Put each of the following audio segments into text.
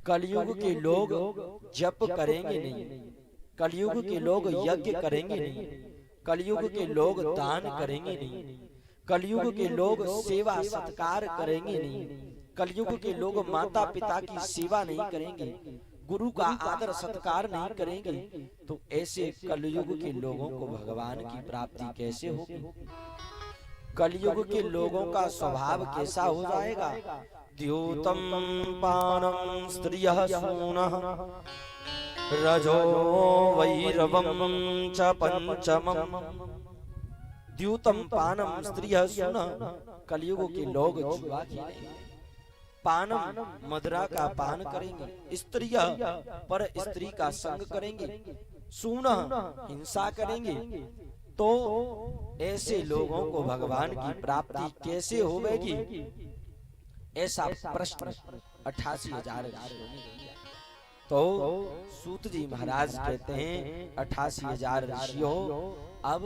कलयुग के लोग जप करेंगे नहीं, कलयुग के लोग यज्ञ करेंगे नहीं, कलयुग के लोग दान करेंगे नहीं, कलयुग के लोग सेवा सत्कार करेंगे नहीं, कलयुग के लोग माता पिता की सेवा नहीं करेंगे, गुरु का आदर सत्कार नहीं करेंगे, तो ऐसे कलयुग के लोगों को भगवान की प्राप्ति कैसे होगी? कलयुग के लोगों का स्वभाव कैसा हो जाएगा? द्यूतम पानम स्त्रियः सूनः रजो वैरवम च पंचमम। द्यूतम पानम स्त्रियः सूनः, कलयुग के लोग जुआ खेलेंगे, पानम मदिरा का पान करेंगे, स्त्रियः पर स्त्री का संग करेंगे, सूनः हिंसा करेंगे, तो ऐसे लोगों को भगवान की प्राप्ति कैसे होगी? ऐसा प्रश्न 88,000 ऋषियों ने किया। तो सूत जी महाराज कहते हैं 88,000 ऋषियों, अब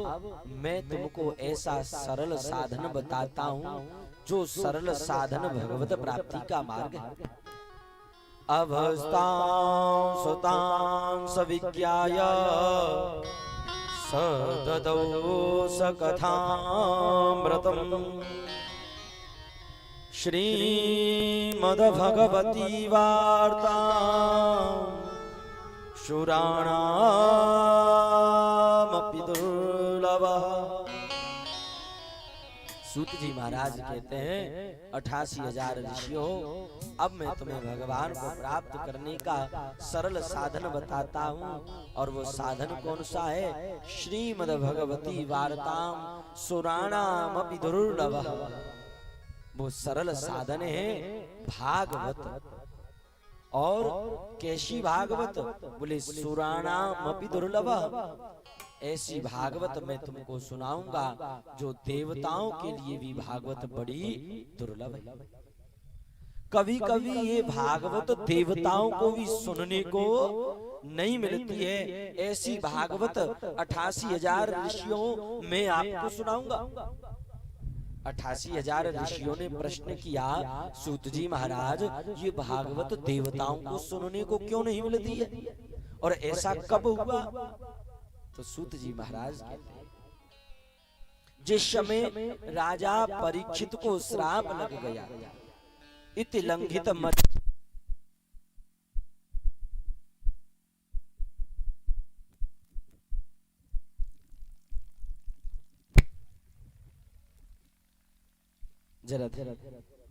मैं तुमको ऐसा सरल साधन बताता हूँ जो सरल साधन भगवत प्राप्ति का मार्ग है। अभस्तां सुतां सविज्ञाय सददौ सकथामृतम् श्रीमद्भगवती वार्ता शूराणामपि दुर्लभः। सूत जी महाराज कहते हैं 88,000 ऋषियों, अब मैं तुम्हें भगवान को प्राप्त करने का सरल साधन बताता हूँ, और वो साधन कौन सा है? श्रीमद्भगवती वार्ताम सुराणामपि दुर्लभः। वो सरल साधन है भागवत। और कैसी भागवत? बोले सुराणामपि दुर्लभः। ऐसी भागवत मैं तुमको सुनाऊंगा जो देवताओं के लिए भी भागवत बड़ी दुर्लभ है। कभी कभी ये भागवत देवताओं को भी सुनने को नहीं मिलती है। ऐसी भागवत 88,000 ऋषियों में आपको सुनाऊंगा। 88,000 ऋषियों ने प्रश्न किया, सूत जी महाराज ये भागवत देवताओं को सुनने को क्यों नहीं मिलती है, और ऐसा कब हुआ? तो सूत जी महाराज कहते हैं, जिस समय राजा परीक्षित को श्राप लग गया, इति लंघित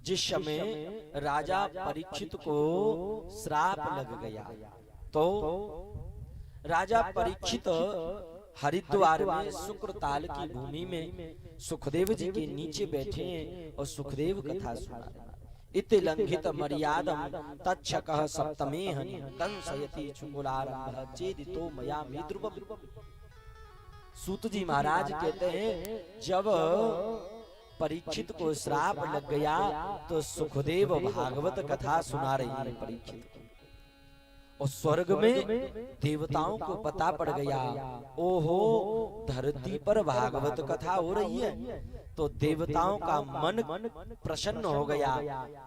जिस समय राजा परीक्षित को श्राप लग गया, तो राजा परीक्षित हरिद्वार में शुक्रताल की भूमि में सुखदेव जी के नीचे बैठे हैं और सुखदेव कथा सुना। इति लंघित मर्यादम तच्छकः सप्तमे हनि दंसयति चुकुलारंभः चेदितो मया मिद्रुवम्। सूत जी महाराज कहते हैं, जब परीक्षित को श्राप लग गया तो सुखदेव भागवत कथा सुना रही है परीक्षित को, और स्वर्ग में देवताओं को पता पड़ गया, ओहो धरती पर भागवत कथा हो रही है। तो देवताओं का मन प्रसन्न हो गया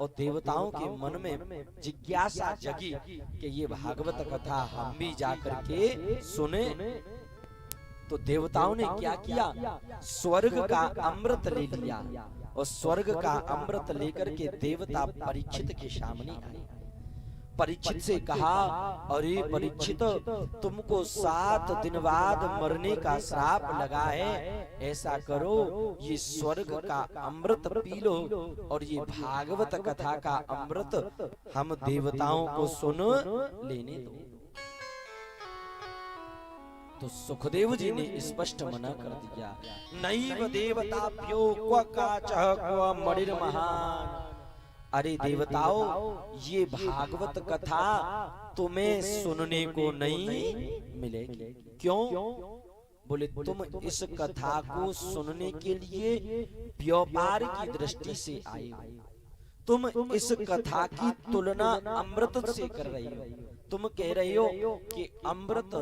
और देवताओं के मन में जिज्ञासा जगी कि ये भागवत कथा हम भी जाकर के सुने। तो देवताओं ने क्या किया? स्वर्ग का अमृत ले लिया, और स्वर्ग का अमृत लेकर के देवता परीक्षित के सामने आए। परीक्षित से कहा, अरे परीक्षित तुमको 7 दिन बाद मरने का श्राप लगा है, ऐसा करो ये स्वर्ग का अमृत पी लो और ये भागवत कथा का अमृत हम देवताओं को सुन लेने दो। तो सुखदेव जी ने स्पष्ट मना कर दिया, नैव देवताभ्यो क्व काचः क्व मणिर्महान्। अरे देवताओं, ये भागवत कथा तुम्हें सुनने को नहीं मिलेगी। क्यों? बोले तुम इस कथा को सुनने के लिए व्यापार की दृष्टि से आए हो। तुम इस कथा की तुलना अमृत से कर रही हो। तुम कह रहे हो कि अमृत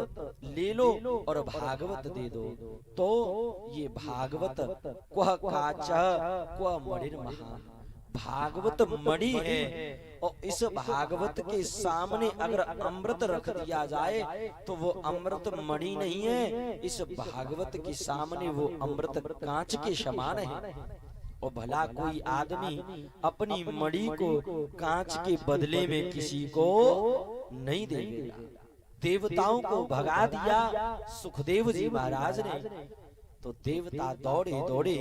ले लो और भागवत दे दो, तो ये भागवत क्व काचः क्व मणिर्महान्, भागवत मणि है, और इस भागवत के सामने अगर अमृत रख दिया जाए तो वो अमृत मणि नहीं है, इस भागवत के सामने वो अमृत कांच के समान है। और भला कोई आदमी अपनी मणि को कांच के बदले में किसी को नहीं देगा। देवताओं को भगा दिया सुखदेव जी महाराज ने, तो देवता दौड़े दौड़े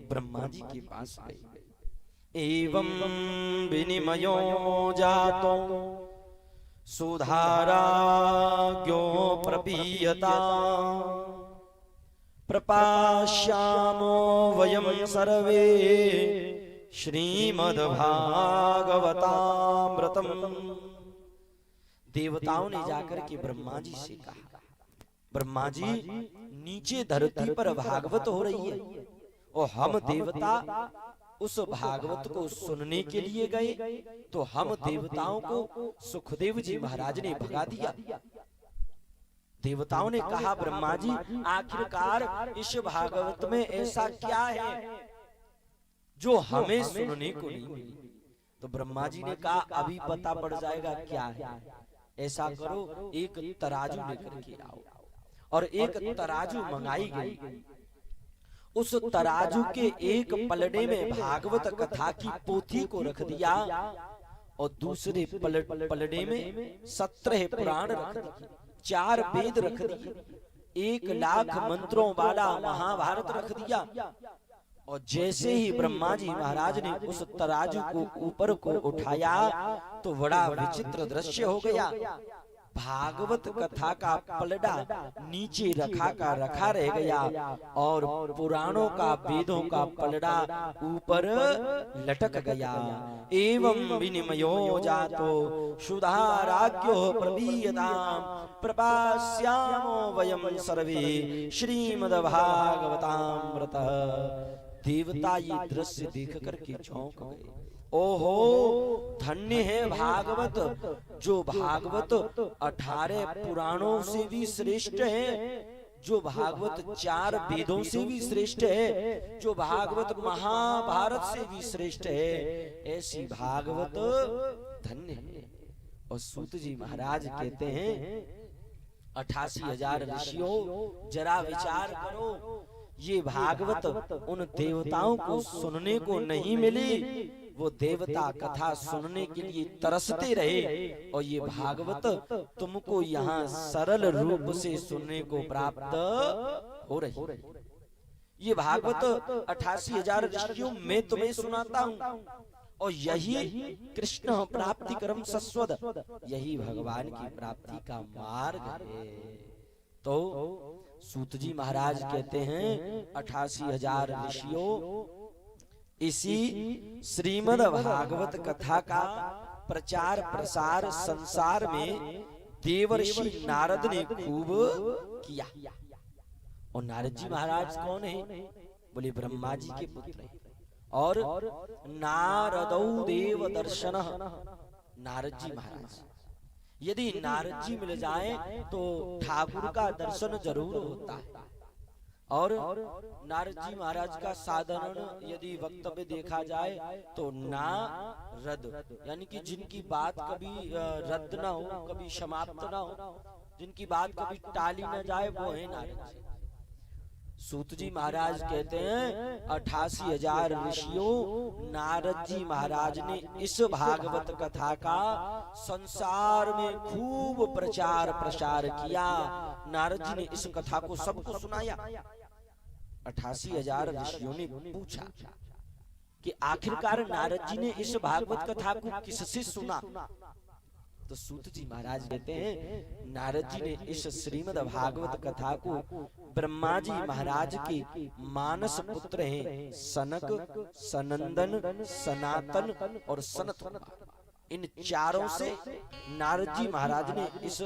ब्रह्मा जी के पास गए। एवं विनिमयो जातो सुधाराज्ञो प्रपीयता प्रपाश्यामो वयं सर्वे श्रीमद्भागवतामृतम्। देवताओं ने जाकर के ब्रह्मा जी से कहा, ब्रह्मा जी नीचे धरती पर भागवत हो रही है और हम देवता उस भागवत को सुनने के लिए गए, तो हम देवताओं को सुखदेव जी महाराज ने भगा दिया। देवताओं ने कहा, ब्रह्मा जी आखिरकार इस भागवत में ऐसा क्या है जो हमें सुनने को नहीं मिली? तो ब्रह्मा जी ने कहा, अभी पता पड़ जाएगा क्या है। ऐसा करो, एक तराजू लेकर के आओ। और एक तराजू मंगाई गई। उस तराजू के एक पलड़े में भागवत कथा की पोथी को रख दिया और दूसरे पलड़े में 17 पुराण रख दिए, 4 वेद रख दिए, 1,00,000 मंत्रों वाला महाभारत रख दिया। और जैसे ही ब्रह्मा जी महाराज ने उस तराजू को ऊपर को उठाया तो बड़ा विचित्र दृश्य हो गया। भागवत कथा का पलड़ा नीचे रखा रह गया और पुराणों का वेदों का पलड़ा ऊपर लटक गया। एवं विनिमयो जातो सुधाराज्ञो प्रपीयताम् प्रपास्यामो वयं सर्वे श्रीमद्भागवतामृतः। देवता ये दृश्य देख करके चौंक गए। ओहो, धन्य है भागवत, जो भागवत 18 पुराणों से भी श्रेष्ठ है, जो भागवत 4 वेदों से भी श्रेष्ठ है, जो भागवत महाभारत से भी श्रेष्ठ है। ऐसी भागवत धन्य है। और सूत जी महाराज कहते हैं, 88,000 ऋषियों, जरा विचार करो, ये भागवत उन देवताओं को सुनने को नहीं मिली, वो देवता कथा सुनने के लिए तरसते रहे, और ये भागवत तुमको यहाँ सरल रूप से सुनने को प्राप्त हो रही। ये भागवत 88,000 ऋषियों में तुम्हें सुनाता हूँ, और यही कृष्ण प्राप्ति क्रम सस्वद, यही भगवान की प्राप्ति का मार्ग है। तो सूत जी महाराज कहते हैं, 88,000 ऋषियों, इसी श्रीमद् भागवत कथा का प्रचार प्रसार संसार में देवर्षि नारद ने खूब किया। और नारद जी महाराज कौन है? बोले ब्रह्मा जी के पुत्र हैं। और नारदौ देव दर्शन, नारद जी महाराज, यदि नारद जी मिल जाए तो ठाकुर का दर्शन जरूर होता है। और नारद जी महाराज का साधारण यदि वक्तव्य देखा जाए तो नारद, यानी कि जिनकी बात कभी रद्द ना हो, कभी समाप्त ना हो, जिनकी बात कभी टाली ना जाए, वो है नारद जी। सूत जी महाराज कहते हैं, 88,000 ऋषियों, नारद जी महाराज ने इस भागवत कथा का संसार में खूब प्रचार प्रसार किया। नारद जी ने इस कथा को सबको सुनाया। 88,000 ऋषियों ने पूछा कि आखिरकार नारद जी ने इस भागवत कथा को किससे सुना? तो सूत जी महाराज कहते हैं, नारद जी ने इस श्रीमद् भागवत कथा को ब्रह्मा जी महाराज के मानस पुत्र हैं सनक, सनंदन, सनातन और सनत, इन चारों से नारद जी महाराज ने इस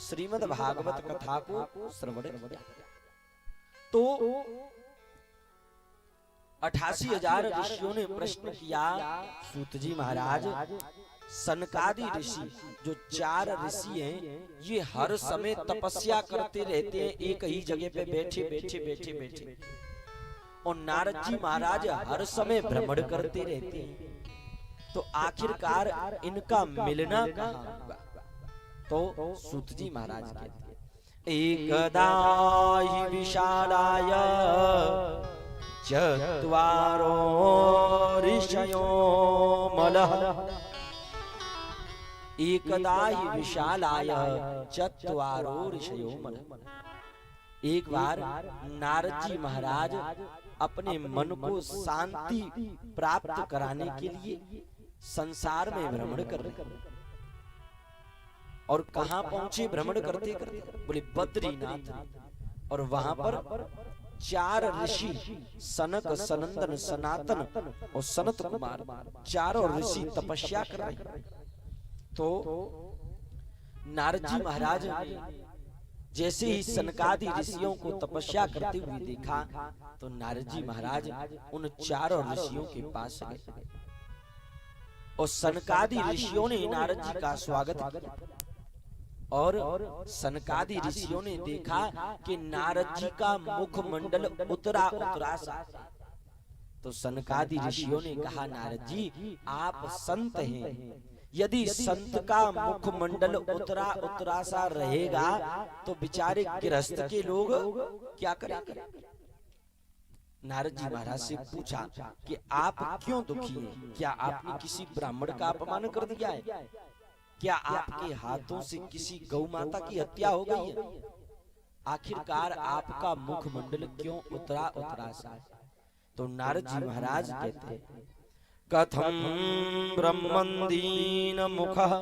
श्रीमद् भागवत कथा को श्रवण किया। तो 88,000 ऋषियों ने प्रश्न किया, सूत जी महाराज, सनकादि ऋषि जो 4 ऋषि हैं, ये हर समय तपस्या करते रहते हैं, एक ही जगह पे बैठे बैठे बैठे बैठे, और नारद जी महाराज हर समय भ्रमण करते रहते हैं। तो आखिरकार इनका मिलना कहाँ होगा? तो सूत जी महाराज कहते हैं, एकदा हि विशालाय चत्वारो ऋषयो मलः, एकदा हि विशालाय चत्वारो ऋषयो मलः। एक बार नारद जी महाराज अपने मन को शांति प्राप्त कराने के लिए संसार में भ्रमण कर रहे। और कहां पहुंचे भ्रमण करते करते? बोले बद्रीनाथ। और वहां पर 4 ऋषि सनक, सनंदन, सनातन और सनत कुमार, चारों ऋषि तपस्या कर रहे। तो नारद जी महाराज ने जैसे ही सनकादि ऋषियों को तपस्या करते हुए देखा, तो नारद जी महाराज उन चारों ऋषियों के पास गए और सनकादि ऋषियों ने नारद जी का स्वागत किया। और सनकादि ऋषियों ने देखा कि नारद जी का मुखमंडल उतरा उतरा सा। तो सनकादि ऋषियों ने कहा, नारद जी आप संत हैं, यदि संत का मुखमंडल उतरा उतरा सा रहेगा तो बेचारे गृहस्थ के लोग क्या करेंगे? नारद जी महाराज से पूछा कि आप क्यों दुखी हैं? क्या आपने किसी ब्राह्मण का अपमान कर दिया है? क्या आपके हाथों से किसी गौ माता की हत्या हो गई है? आखिरकार आपका मुखमंडल क्यों उतरा उतरा सा? तो नारद जी महाराज कहते हैं, कथम ब्रह्मन्दीन मुखः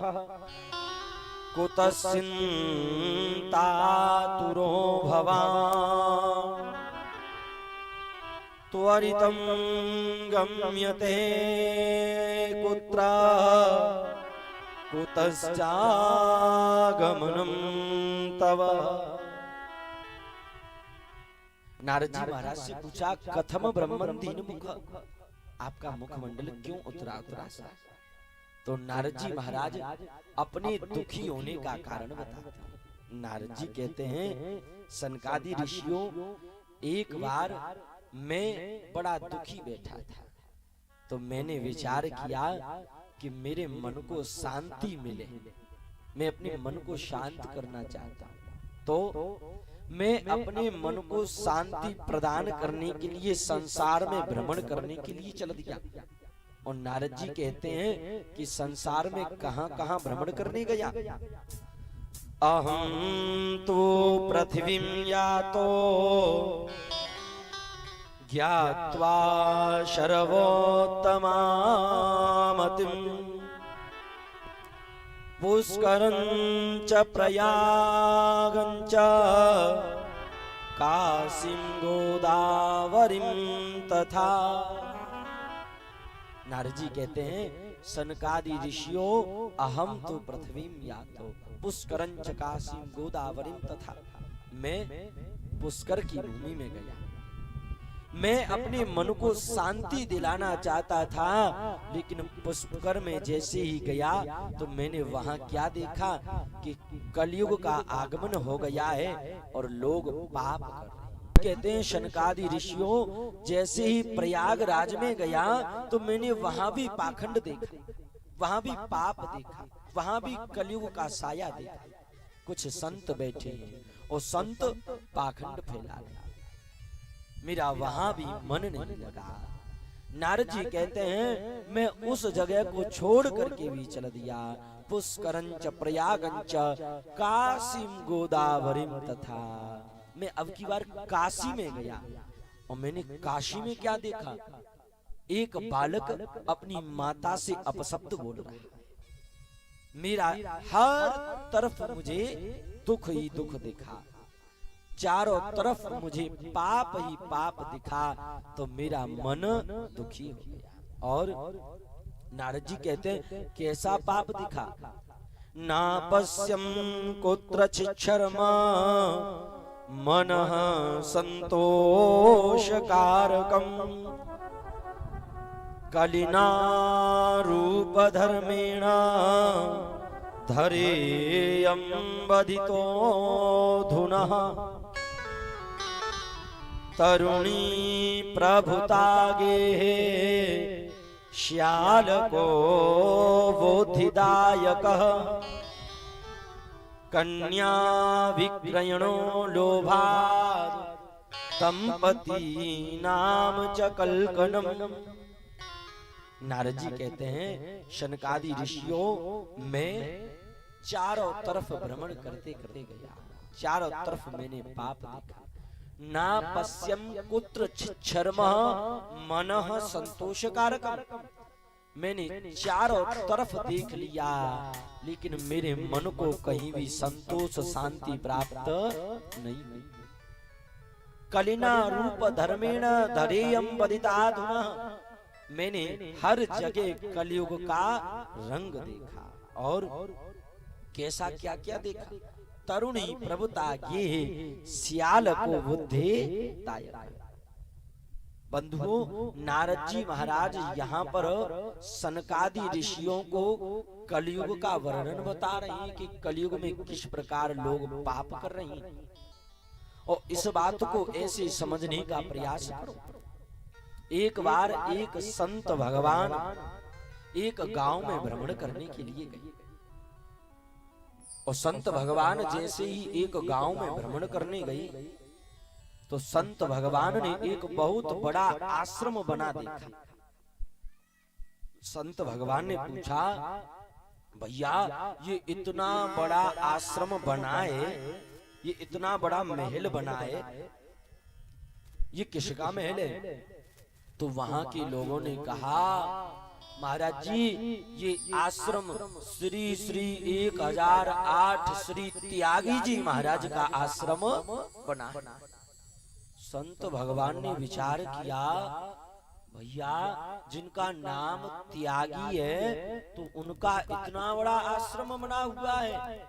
कुतस्सिन्तातुरो भवान् त्वरितं गम्यते कुत्र कुतश्चागमनं तव। नारद जी महाराज से पूछा, कथम ब्रह्मन्दीन मुख, आपका मुखमंडल क्यों उतरा उतरा सा? तो नारद जी महाराज अपने दुखी होने का कारण बताते। नारद जी कहते हैं, सनकादि ऋषियों, एक बार मैं बड़ा दुखी बैठा था, तो मैंने विचार किया कि मेरे मन को शांति मिले, मैं अपने मन को शांत करना चाहता हूं। तो मैं अपने मन को शांति प्रदान करने के लिए संसार में भ्रमण करने के लिए चल दिया। और नारद जी कहते हैं कि संसार में कहां कहां भ्रमण करने गया। अहं तो पृथ्वीं यातो ज्ञात्वा शर्वोत्तमामतिं पुष्करं च प्रयागं च काशीं गोदावरीं तथा। नारद जी कहते हैं, सनकादि ऋषियों, अहम तो पृथ्वीं यातो पुष्करं च काशीं गोदावरीं तथा। मैं पुष्कर की भूमि में गया, मैं अपने मन को शांति दिलाना चाहता था, लेकिन पुष्कर में जैसे ही गया तो मैंने वहां क्या देखा कि कलयुग का आगमन हो गया है और लोग पाप कर रहे हैं। कहते हैं सनकादि ऋषियों, जैसे ही प्रयागराज में गया तो मैंने वहां भी पाखंड देखा, वहां भी पाप देखा, वहां भी कलयुग का साया देखा। कुछ संत बैठे हैं और संत पाखंड फैला रहे, मेरा वहां भी मन नहीं लगा। नारद जी कहते हैं, मैं उस जगह को छोड़ करके भी चल दिया। पुष्करंच प्रयागंच काशीं गोदावरीं तथा। मैं अब की बार काशी में गया और मैंने काशी में क्या देखा? एक बालक अपनी माता से अपशब्द बोल रहा है। मेरा हर तरफ मुझे दुख ही दुख दिखा, चारों तरफ मुझे पाप ही पाप दिखा, तो मेरा मन दुखी हो गया। और नारद जी कहते हैं, कैसा पाप दिखा? ना पश्यम कुत्रचित् शर्मा मनः संतोष कारकम कलिना रूप धर्मेण धरेयं बधितो धुनः तरुणी प्रभुतागे श्याल को बोधिदायक कन्या विक्रयणो लोभात् दंपति नाम च कल्कनम। नारद जी कहते हैं शनकादि ऋषियों में चारों तरफ भ्रमण करते करते गया, चारों तरफ मैंने पाप देखा। ना पश्यम कुत्र छिच्छर्म मनः संतोषकारक। मैंने चारों तरफ देख लिया लेकिन मेरे मन को कहीं भी संतोष शांति प्राप्त नहीं हुई। कलिना रूप धर्मेण धरेयम बदिताधुना। मैंने हर जगह कलयुग का रंग देखा और कैसा क्या क्या देखा। तरुणी प्रभुता ये श्याल को बुद्धि दायक। बंधुओं, नारद जी महाराज यहाँ पर सनकादि ऋषियों को कलयुग का वर्णन बता रहे हैं कि कलयुग में किस प्रकार लोग पाप कर रहे हैं, और इस बात को ऐसे समझने का प्रयास करो। एक बार एक संत भगवान एक गांव में भ्रमण करने के लिए गए, और संत भगवान जैसे ही एक गांव में भ्रमण करने गए तो संत भगवान ने एक बहुत बड़ा आश्रम बना देखा। संत भगवान ने पूछा, भैया ये इतना बड़ा आश्रम बनाए, ये इतना बड़ा महल बनाए, ये किसका महल है? तो वहां के लोगों ने कहा, महाराज जी ये आश्रम श्री श्री 1008 श्री त्यागी जी महाराज का आश्रम बना। संत भगवान ने विचार किया, भैया जिनका नाम त्यागी है तो उनका इतना बड़ा आश्रम बना हुआ है।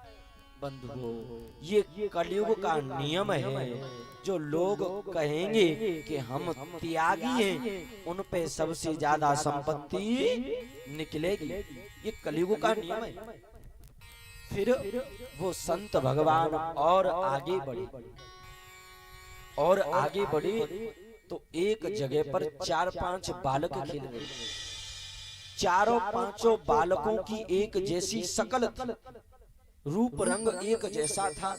बंधुओं, ये कलयुग का नियम है। जो लोग कहेंगे कि हम त्यागी हैं, उन पे सबसे ज्यादा संपत्ति निकलेगी। ये कलयुग का नियम है। फिर वो संत भगवान और आगे बढ़े, और आगे बढ़े तो एक जगह पर 4-5 बालक खेल रहे। चारों पांचों बालकों की एक जैसी शकल थी, रूप रंग एक जैसा था।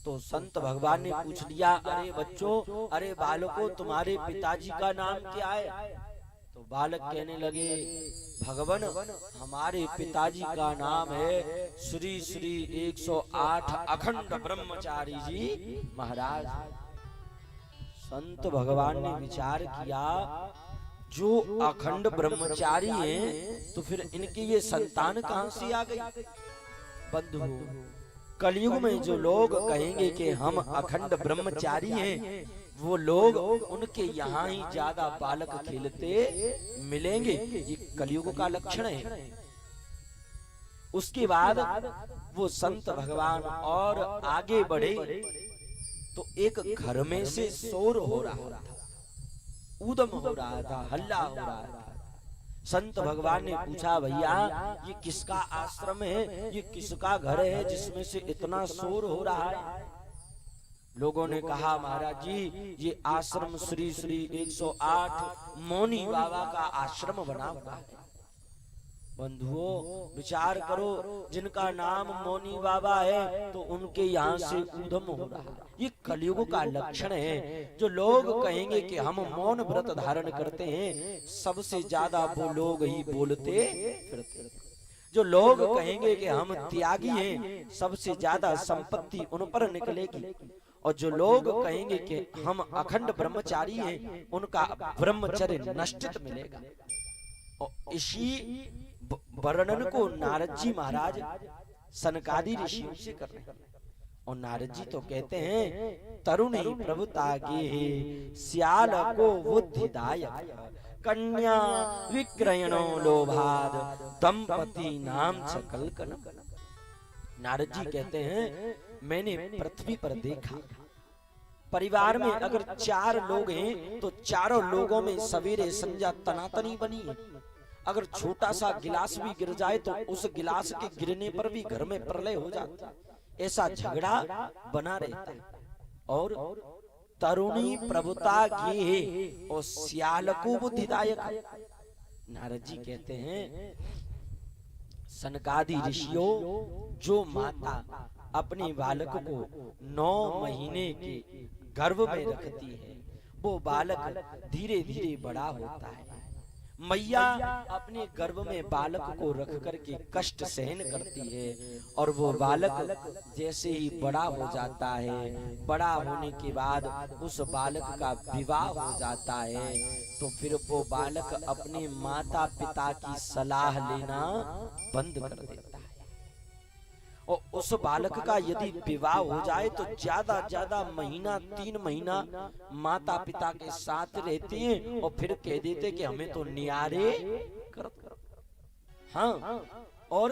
तो संत भगवान ने पूछ लिया, अरे बच्चों, अरे बालकों, तुम्हारे पिताजी का नाम क्या है? तो बालक कहने लगे, भगवान हमारे पिताजी का नाम है श्री श्री 108 अखंड ब्रह्मचारी जी महाराज। संत भगवान ने विचार किया, जो अखंड ब्रह्मचारी हैं तो फिर इनकी ये संतान कहां से आ गई? बंधु, कलयुग में जो लोग कहेंगे कि हम अखंड ब्रह्मचारी हैं, वो लोग उनके यहाँ ही ज्यादा बालक खेलते मिलेंगे। ये कलयुग का लक्षण है। उसके बाद वो संत भगवान और आगे बढ़े तो एक घर में से शोर हो रहा था, ऊधम हो रहा था, हल्ला हो रहा था। संत भगवान ने पूछा, भैया ये किसका आश्रम है, ये किसका घर है जिसमें से इतना शोर हो रहा है? लोगों ने कहा, महाराज जी ये आश्रम श्री श्री 108 मौनी बाबा का आश्रम बना हुआ है। बंधुओं, विचार करो, जिनका नाम मौनी बाबा है तो उनके यहाँ से ऊधम हो रहा है। ये कलयुग का लक्षण है। जो लोग कहेंगे कि हम मौन व्रत धारण करते हैं, सबसे ज्यादा वो लोग ही बोलते फिरते। जो लोग कहेंगे कि हम त्यागी हैं, सबसे ज्यादा संपत्ति उन पर निकलेगी। और जो लोग कहेंगे कि हम अखंड ब्रह्मचारी हैं, उनका ब्रह्मचर्य नष्टित मिलेगा। और इसी वर्णन को नारद जी महाराज सनकादि ऋषियों से कर रहे हैं। और नारद जी तो कहते हैं, तरुणी प्रभुता गे श्याल को बुद्धिदायक कन्या विक्रयणो लोभाद दंपति नाम च कल्कनम। नारद जी कहते हैं, मैंने पृथ्वी पर देखा, परिवार में अगर 4 लोग हैं तो चारों लोगों में सवेरे संध्या तनातनी बनी है। अगर छोटा सा गिलास भी गिर जाए तो उस गिलास के गिरने पर भी घर में प्रलय हो जाता है। ऐसा झगड़ा बना रहता है। और तरुणी प्रभुता की और श्याल को बुद्धिदायक। नारद जी कहते हैं, सनकादि ऋषियों, जो माता अपने बालक को 9 महीने के गर्भ में रखती है, वो बालक धीरे धीरे बड़ा होता है। मैया अपने गर्भ में बालक को रख करके कष्ट सहन करती है, और वो बालक जैसे ही बड़ा हो जाता है, बड़ा होने के बाद उस बालक का विवाह हो जाता है, तो फिर वो बालक अपने माता पिता की सलाह लेना बंद कर देता है। और उस बालक का यदि विवाह हो जाए तो ज्यादा ज्यादा महीना 3 महीना माता पिता के साथ रहते हैं, और फिर कह देते कि हमें तो नियारे कर। हाँ, और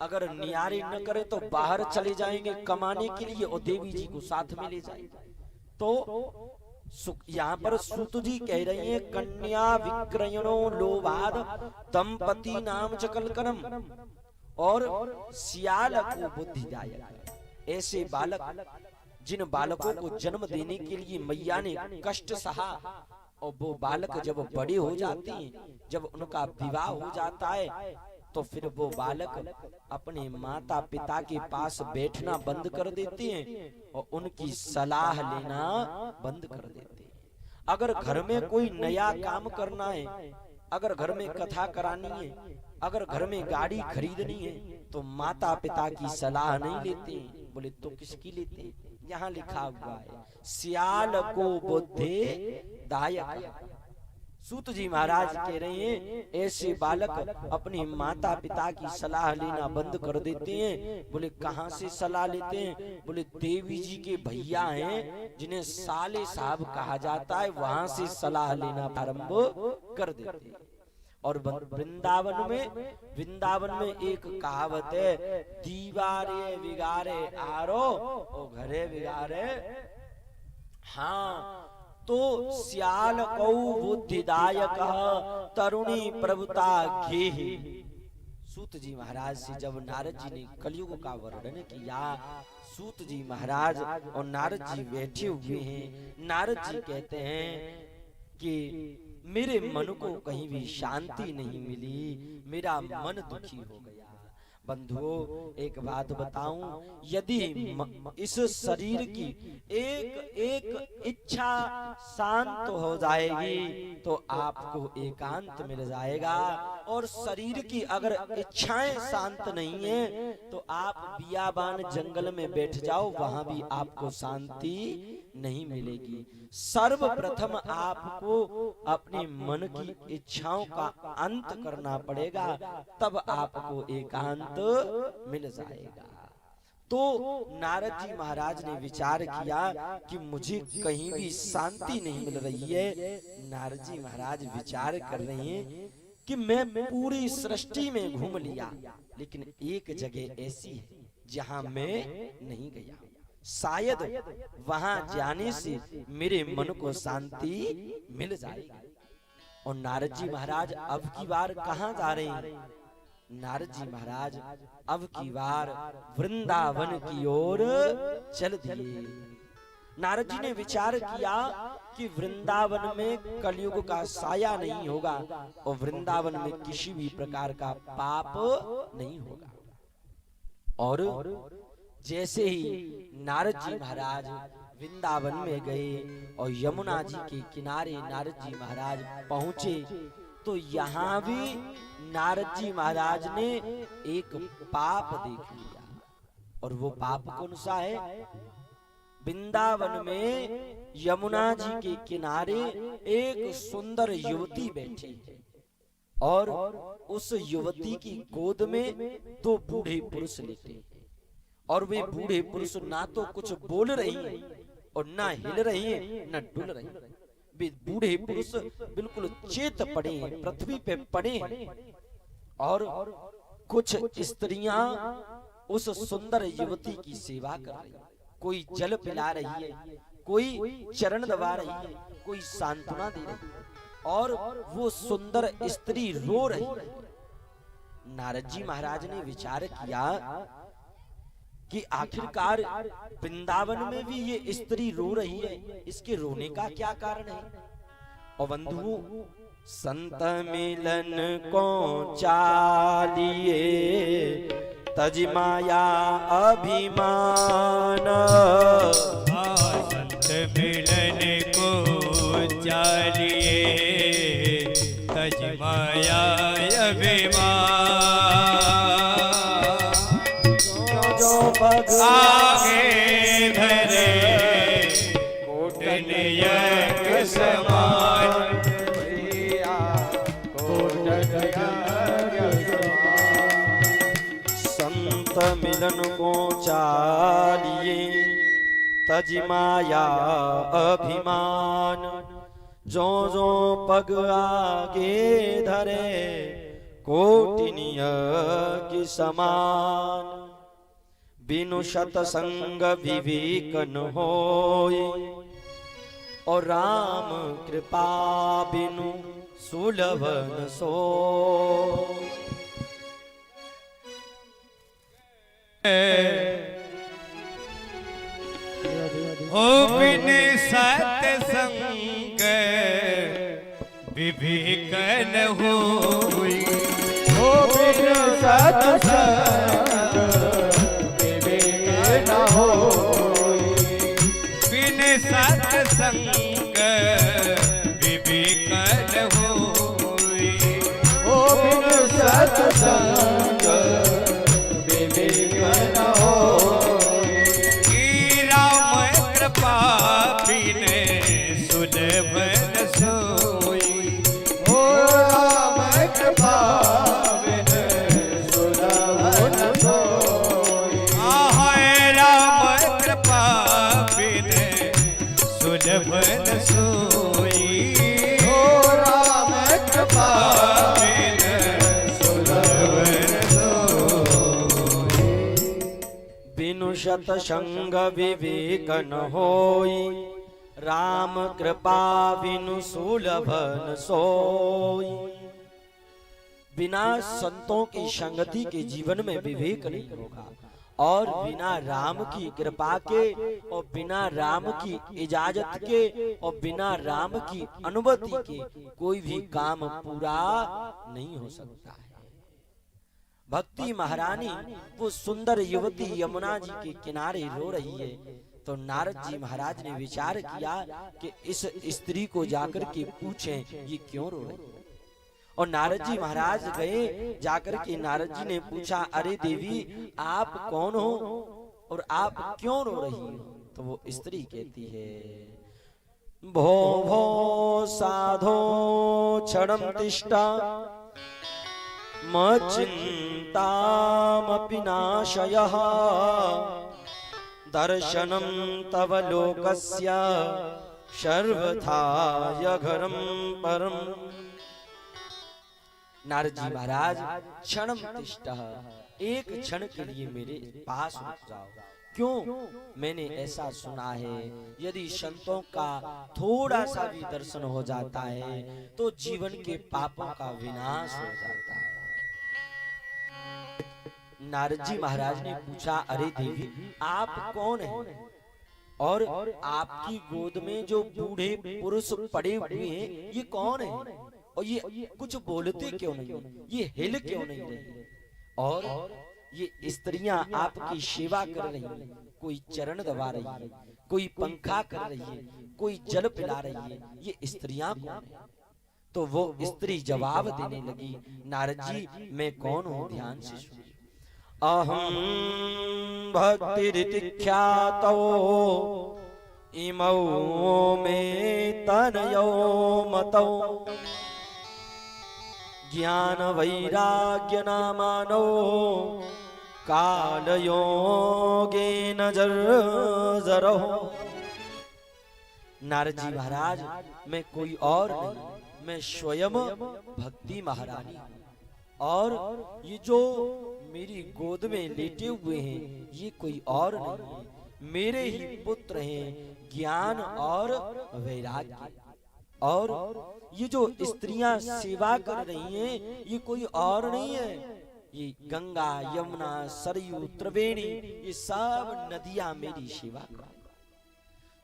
अगर नियारे न करे तो बाहर चले जाएंगे कमाने के लिए, और देवी जी को साथ में ले जाएंगे। तो यहाँ पर सूत जी कह रहे हैं, कन्या विक्रयणो लोभाद दंपति नाम चकल करम, और सियाल को बुद्धिदायक। ऐसे बालक, जिन बालकों को जन्म देने के लिए मैया ने कष्ट सहा, और वो बालक जब बड़े हो जाते हैं, जब उनका विवाह हो जाता है, तो फिर वो बालक अपने माता पिता के पास बैठना बंद कर देते हैं, और उनकी सलाह लेना बंद कर देते हैं। अगर घर में कोई नया काम करना है, अगर घर में कथा करानी है, अगर घर में गाड़ी खरीदनी है, तो माता पिता की सलाह नहीं लेते। बोले तो किसकी लेते? यहाँ लिखा हुआ है, सियाल को बुद्धि दायक। सूत जी महाराज कह रहे हैं, ऐसे बालक अपनी माता पिता की सलाह लेना बंद कर देते हैं। बोले कहाँ से सलाह लेते हैं? बोले देवी जी के भैया हैं, जिन्हें साले साहब कहा जाता है, वहां से सलाह लेना आरंभ कर देते हैं। और वृंदावन में एक कहावत है, दीवारे बिगारे आरो और घरे बिगारे। हाँ, तो सियाल कौ बुद्धिदायक तरुणी प्रभुता घेहि। सूत जी महाराज से जब नारद जी ने कलयुग का वर्णन किया, सूत जी महाराज और नारद जी बैठे हुए हैं। नारद जी कहते हैं कि मेरे मन को कहीं भी शांति नहीं मिली, मेरा मन दुखी हो गया। बंधुओं, एक बात बताऊं, यदि इस शरीर की एक एक इच्छा शांत हो जाएगी तो आपको एकांत मिल जाएगा, और शरीर की अगर इच्छाएं शांत नहीं है तो आप बियाबान जंगल में बैठ जाओ, वहां भी आपको शांति नहीं मिलेगी। सर्वप्रथम आपको अपने मन की इच्छाओं का अंत करना पड़ेगा, तब आपको एकांत मिल जाएगा। तो नारद जी महाराज ने विचार किया कि मुझे कहीं भी शांति नहीं मिल रही है। नारद जी महाराज विचार कर रहे हैं कि मैं पूरी सृष्टि में घूम लिया, लेकिन एक जगह ऐसी है जहां मैं नहीं गया, शायद वहां जाने से मेरे मन को शांति मिल जाएगी। और नारद जी महाराज अब की बार कहां जा रहे हैं? नारद जी महाराज अब की बार वृंदावन की ओर चल दिए। नारद जी ने विचार किया कि वृंदावन में कलयुग का साया नहीं होगा, और वृंदावन में किसी भी प्रकार का पाप नहीं होगा। और जैसे ही नारद जी महाराज वृंदावन में गए और यमुना जी के किनारे नारद जी महाराज पहुंचे, तो यहाँ भी नारद जी महाराज ने एक पाप देख लिया। और वो पाप कौन सा है? वृंदावन में यमुना जी के किनारे एक सुंदर युवती बैठी है, और उस युवती की गोद में 2 बूढ़े पुरुष लेटे हैं, और वे बूढ़े पुरुष ना तो कुछ बोल रही हैं और ना हिल रही हैं, न डुल रही हैं। वे बूढ़े पुरुष बिल्कुल चेत पड़े हैं, पृथ्वी पे पड़े हैं, और कुछ स्त्रियां उस सुंदर युवती की सेवा कर रही हैं। कोई जल पिला रही है, कोई चरण दबा रही है, कोई सांत्वना दे रही है, और वो सुंदर स्त्री रो रही है। नारद जी महाराज ने विचार किया कि आखिरकार वृंदावन में भी ये स्त्री रो रही है, इसके रोने का क्या कारण है? और बंधुओं, संत मिलन को चालिए तज माया अभिमान। संत मिलन को चालिए तज माया अभिमान। जो पग आगे धरे कोटन यज्ञ समान। संत मिलन को चालिए तज माया अभिमान। जो जो पग आगे धरे कोटिनिय की समान। बिनु सतसंग विवेक न होय और राम कृपा बिनु सुलभ न सोय। ओ बिन सत्संग विवेक न होय। ओ बिन सत्संग विवेक न होय। बिन सत्संग विवेक न होय। ओ बिन सत्संग विवेक न होय। राम कृपा बिन सुलभ न सोई। ओ राम कृपा बिन सुलभ न सोई। राम कृपा बिन सुलभ न सोई। ओ राम कृपा बिन सुलभ न सोई। बिनु सतसंग विवेक न होय राम कृपा बिनु सुलभ न सोय। बिना संतों की संगति के जीवन में विवेक नहीं होगा और बिना राम की कृपा के और बिना राम की इजाजत के और बिना राम की अनुमति के कोई भी काम पूरा नहीं हो सकता है। भक्ति महारानी वो सुंदर युवती यमुना जी के किनारे रो रही है तो नारद जी महाराज ने विचार किया कि इस स्त्री को जाकर के पूछें ये क्यों रो रही है। और नारद जी महाराज गए जाकर के नारद जी ने पूछा अरे देवी आप कौन हो और आप क्यों रो रही हो। तो वो स्त्री कहती है भो भो साधो क्षणं तिष्ठा मचिन्तामपि नाशयः। दर्शनं तव लोकस्य सर्वथा यघरं परम। नारद जी महाराज क्षणम तिष्ठः एक क्षण के लिए मेरे पास रुक जाओ। क्यों? मैंने ऐसा सुना है यदि संतों का थोड़ा सा भी दर्शन हो जाता है तो जीवन के पापों का विनाश हो जाता है। नारद जी महाराज ने पूछा अरे देवी आप कौन हैं और आपकी गोद में जो बूढ़े पुरुष पड़े हुए हैं ये कौन है और ये कुछ बोलते क्यों नहीं, ये हिल क्यों नहीं रही और ये स्त्रियां आपकी सेवा कर रही हैं, कोई चरण दबा रही है, कोई पंखा कर रही है, कोई जल पिला रही है, ये स्त्रियां कौन है। तो वो स्त्री जवाब देने लगी नारद जी मैं कौन हूँ ध्यान से सुनिए। अहम भक्तिरिति ख्यातो इमौ में तनयो मतौ ज्ञान वैराग्य नामानो कालयोगेन जरो। नारद जी महाराज मैं कोई और नहीं, मैं स्वयं भक्ति महारानी और ये जो मेरी गोद में लेटे हुए हैं ये कोई और नहीं, मेरे ही पुत्र हैं ज्ञान और वैराग्य। और ये जो स्त्रियां सेवा कर रही हैं ये कोई और नहीं है, ये गंगा यमुना सरयू त्रिवेणी ये सब नदियां मेरी सेवा कर।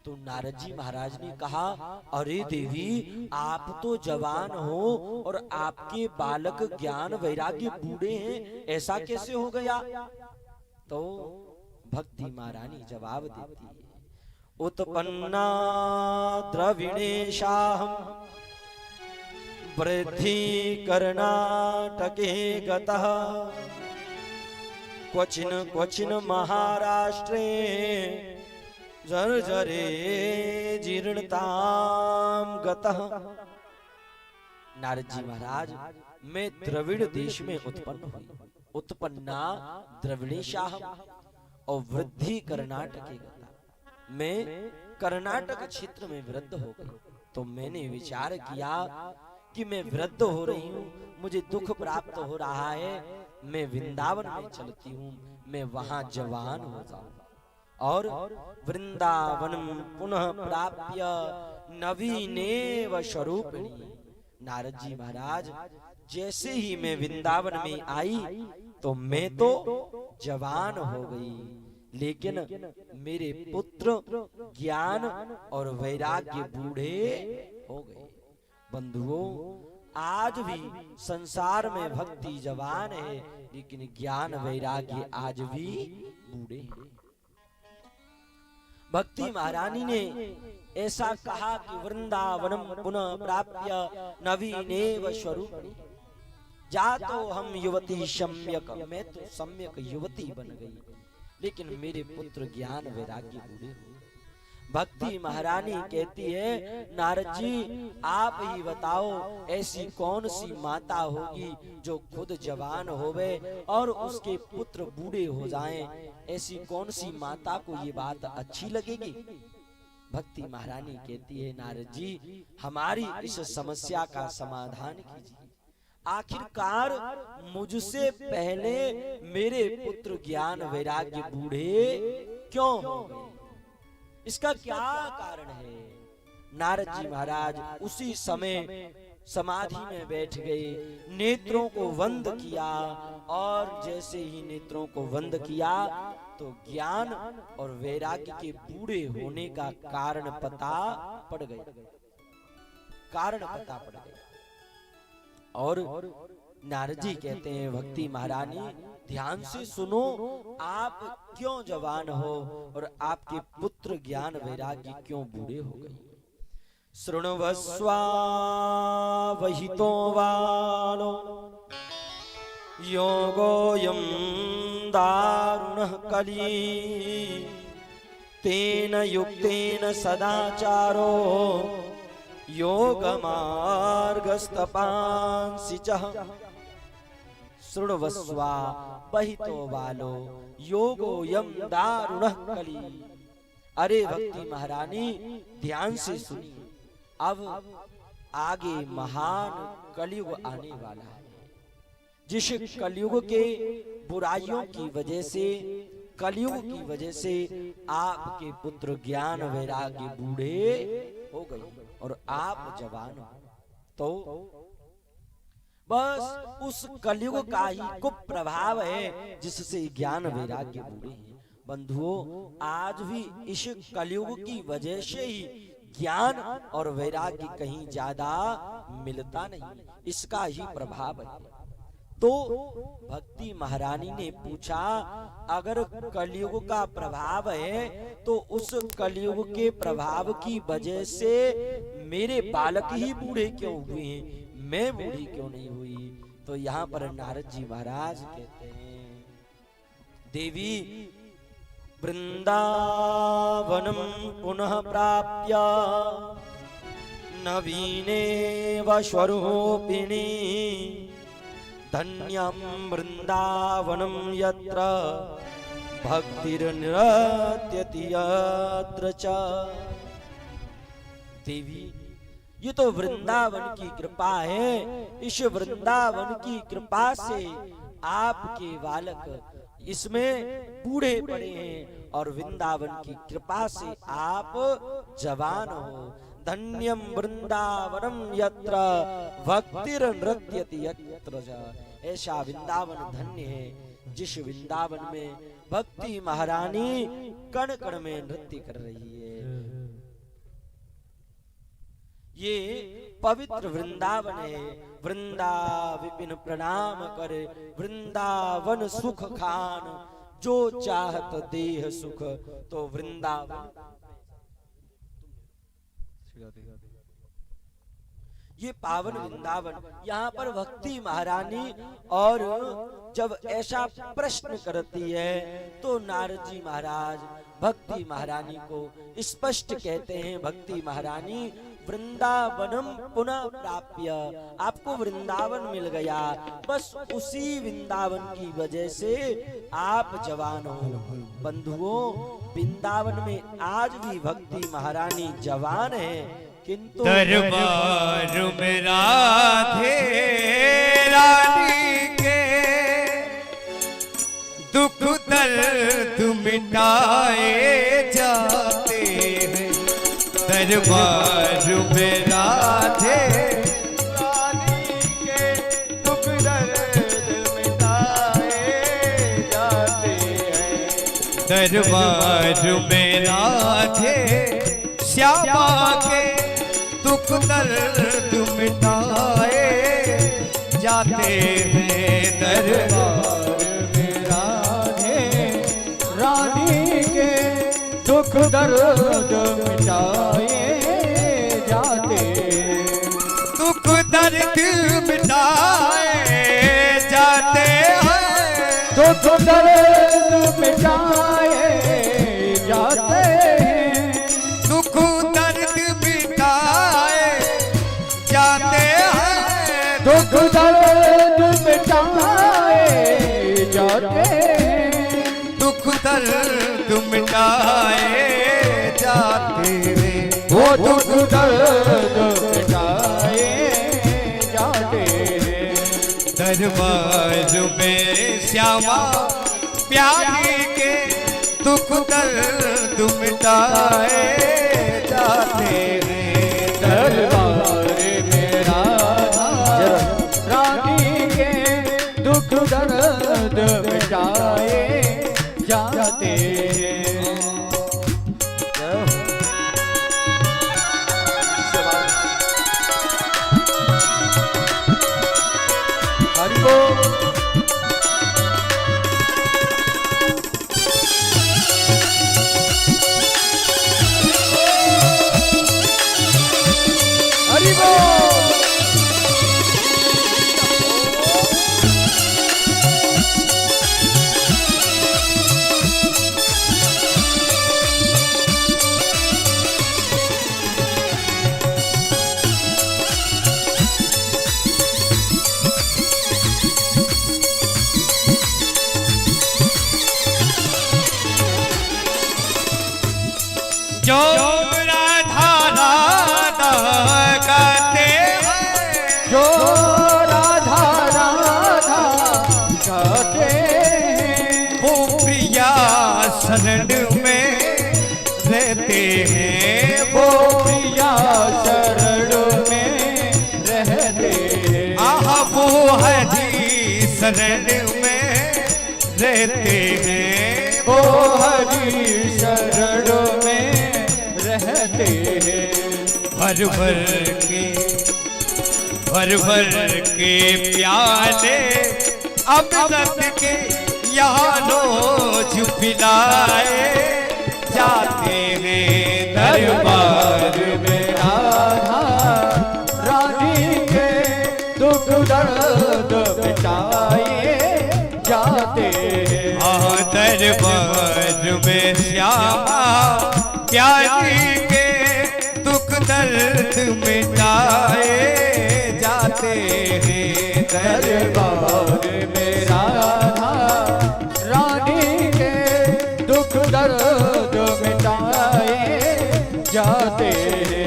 तो नारद जी महाराज ने कहा, अरे देवी, आप तो जवान हो और आपके बालक ज्ञान वैराग्य बूढ़े हैं, ऐसा कैसे हो गया? तो भक्ति महारानी जवाब देती है, उत्पन्ना द्रविणेशाहं वृद्धि कर्णाटके गतः क्वचिन क्वचिन महाराष्ट्रे जर्जरे जीर्णताम गतः। नारद जी महाराज, मैं द्रविड़ देश में उत्पन्न हुई, उत्पन्ना द्रविणेशाहं, और वृद्धि कर्नाटके गता, मैं कर्नाटक क्षेत्र में वृद्ध हो गई। तो मैंने विचार किया कि मैं वृद्ध हो रही हूँ, मुझे दुख प्राप्त हो रहा है, मैं वृंदावन में चलती हूँ, मैं वहां जवान हो जाऊं और वृंदावनम पुनः प्राप्य नवीनेव स्वरूपिणी। नारद जी महाराज, जैसे ही मैं वृंदावन में आई तो मैं तो जवान हो गई, लेकिन मेरे पुत्र ज्ञान और वैराग्य बूढ़े हो गए। बंधुओं, आज भी संसार में भक्ति जवान है, लेकिन ज्ञान वैराग्य आज भी बूढ़े हैं। भक्ति महारानी ने ऐसा कहा कि वृंदावनम पुनः प्राप्य नवीनेव स्वरूपिणी। जा तो हम युवती सम्यक, मैं तो सम्यक युवती बन गई, लेकिन मेरे पुत्र ज्ञान वैराग्य बूढ़े हुए। भक्ति महारानी कहती है, नारद जी आप ही बताओ, ऐसी कौन सी माता होगी जो खुद जवान होवे और उसके पुत्र बूढ़े हो जाएं? ऐसी कौन सी माता को ये बात अच्छी लगेगी? भक्ति महारानी कहती है, नारद जी हमारी इस समस्या का समाधान कीजिए। आखिरकार मुझसे पहले मेरे पुत्र ज्ञान वैराग्य बूढ़े क्यों हो गए? इसका क्या कारण है? नारद जी महाराज उसी समय समाधि में बैठ गए, नेत्रों को बंद किया, और जैसे ही नेत्रों को बंद किया तो ज्ञान और वैराग्य के बूढ़े होने का कारण पता पड़ गया, कारण पता पड़ गया। और नारद जी कहते हैं, भक्ति महारानी ध्यान से सुनो, आप क्यों जवान हो और आपके पुत्र ज्ञान वैराग्य क्यों बूढ़े हो गए? शृण्वस्वा वहितो वालो योगोऽयं दारुणः कली तेन युक्तेन सदाचारो योगमार्गस्तपांसि च। शृण्वस्वा वहितो वालो योगोऽयं दारुणः कली। अरे भक्ति महारानी ध्यान से सुनिए, अब आगे महान कलयुग आने वाला है, जिस कलयुग के बुराइयों की वजह से, कलयुग की वजह से आपके पुत्र ज्ञान वैराग्य बूढ़े हो गए और आप जवान हो। तो बस उस कलयुग का ही कुप्रभाव है जिससे ज्ञान वैराग्य बूढ़े हैं। बंधुओं, आज भी इस कलयुग की वजह से ही ज्ञान और वैराग्य कहीं ज्यादा मिलता नहीं, इसका ही प्रभाव है। तो भक्ति महारानी ने पूछा, अगर कलयुग का प्रभाव है तो उस कलयुग के प्रभाव की वजह से मेरे बालक ही बूढ़े क्यों हुए हैं, मैं बूढ़ी क्यों नहीं हुई? तो यहाँ पर नारद जी महाराज कहते हैं, देवी वृंदावनम पुनः प्राप्य नवीनेव स्वरूपिणी धन्यं वृंदावनम यत्र भक्तिर्नृत्यति यत्र च। देवी, ये तो वृंदावन की कृपा है, इस वृंदावन की कृपा से आपके बालक इसमें बूढ़े पड़े हैं और वृंदावन की कृपा से आप जवान हो। धन्यम वृंदावनम यत्र भक्तिर्नृत्यति यत्र च। ऐसा वृंदावन धन्य है जिस वृंदावन में भक्ति महारानी कण कण में नृत्य कर रही है। ये पवित्र वृंदावन है। वृंदा विपिन प्रणाम करे, वृंदावन सुख खान, जो चाहत देह सुख। तो वृंदावन ये पावन वृंदावन, यहाँ पर भक्ति महारानी और जब ऐसा प्रश्न करती है तो नारद जी महाराज भक्ति महारानी को स्पष्ट कहते हैं, भक्ति महारानी वृंदावनम पुनः प्राप्य, आपको वृंदावन मिल गया, बस उसी वृंदावन की वजह से आप जवान हो। बंधुओं, वृंदावन में आज भी भक्ति महारानी जवान है, किंतु दरबार में राधे रानी के दुख दर्द मिटाए जाते हैं। दरबार में राधे रानी के दुख दर्द मिटाए जाते हैं। दरबार में राधे श्यामा के दुख दर्द मिटाए जाते हैं। दरबार में राधे रानी के दुख दर्द मिटाए जाते, दुख दर्द मिटाए जाते हैं। दुख दर्द मिटाए जाते हैं। दुख दर्द मिटाए जाते हैं। दुख दर्द मिटाए जाते हैं। दुख दर्द मिटाए जाते हैं। वो दुख दर्द मिटाए जाते हैं। दरबार में श्यामा प्यारी के दुख दर्द मिटाए जाते हैं। दरबार में राधा रानी के दुख दर्द मिटाए जाते हैं। हरि बोल। हरि बोल। जो राधा राधा गाते हैं, जो राधा राधा गाते हैं, वो प्रिया शरण में रहते हैं। वो प्रिया शरण में रहते हैं। आह वो हरि शरण में रहते हैं। वो हरि शरण में रहते हैं। भर भर के प्याले अमृत के यहाँ रोज पिलाए जाते हैं। दरबार में राधा रानी के दुख दर्द मिटाए जाते हैं। दरबार में श्यामा प्यारी के दुख दर्द मिटाए जाते हैं। दरबार में राधा रानी के दुख दर्द मिटाए जाते हैं।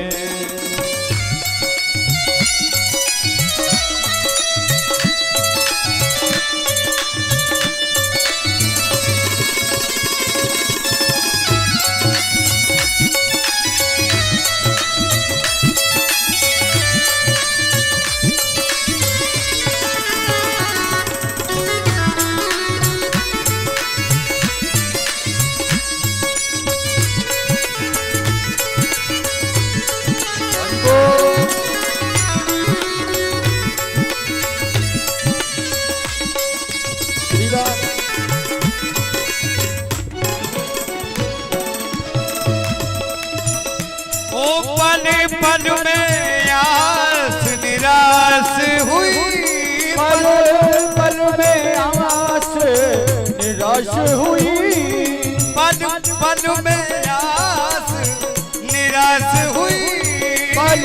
पल पल में आस निराश हुई, पल पल में आस निराश हुई, पल पल में आस निराश हुई, पल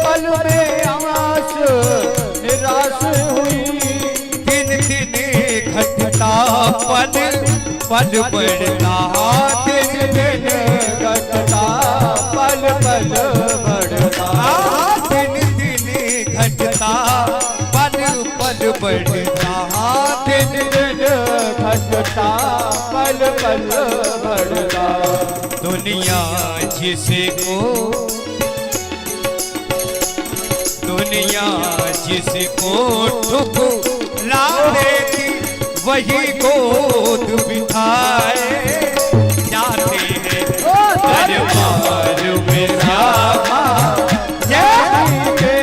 पल में आस निराश हुई। दिन दिन घटता पल पल बढ़ता, दिन दिन घटता पल पल बढ़ता, दिन दिन घटता पल पल बढ़ता, दिन दिन घटता पल पल बढ़ता। दुनिया जिसको दुनिया जिसको ठुकरा देती वही गोद बिठाए जाते हैं दरबार में श्यामा, के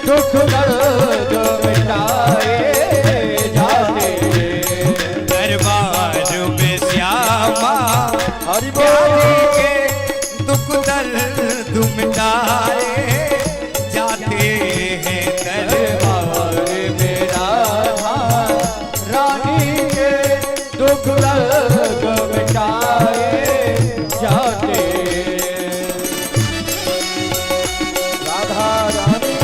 दुख दर्द मिटाए जाते दरबार में श्यामा, हरि प्यारी बोल। के दुख दर्द मिटाए जाते हैं दरबार में राधा रानी के दुख दर्द मिटाए जाते। राधा रानी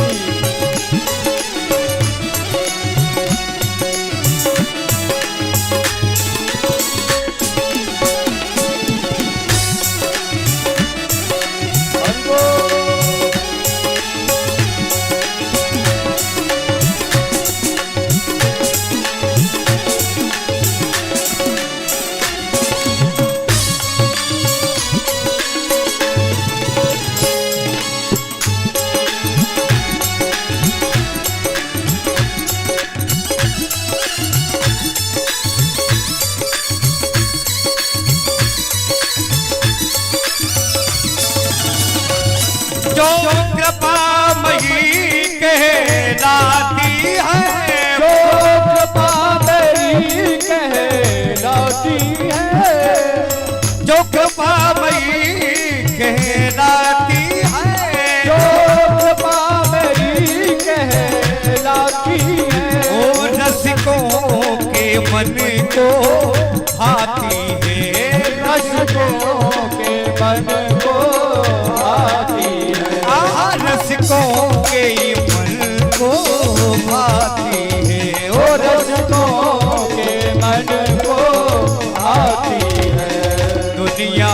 हरि बोल। जो कृपा मही कहलाती है, जो कृपा मेरी कहलाती है, जो कृपा मही कहलाती है, जो कृपा मेरी कहलाती है, ओ रसिकों के मन को भाती है, रसिकों के मन को आती है, रसिकों के मन को भाती है, ओ रसिकों के मन को आती है। दुनिया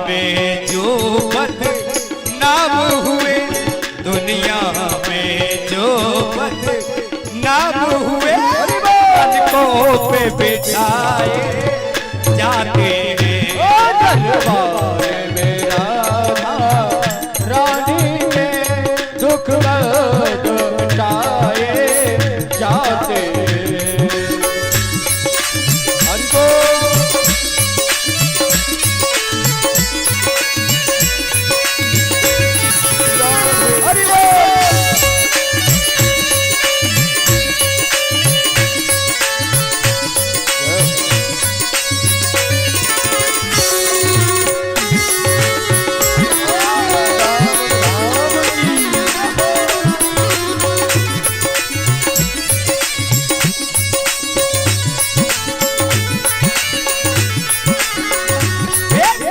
में जो बदनाम हुए, दुनिया में जो बदनाम हुए, पलकों पे बिठाए जाते हैं दरबार में राधा रानी के दुख दर्द मिटाए जाते। हरि बोल। हरि बोल।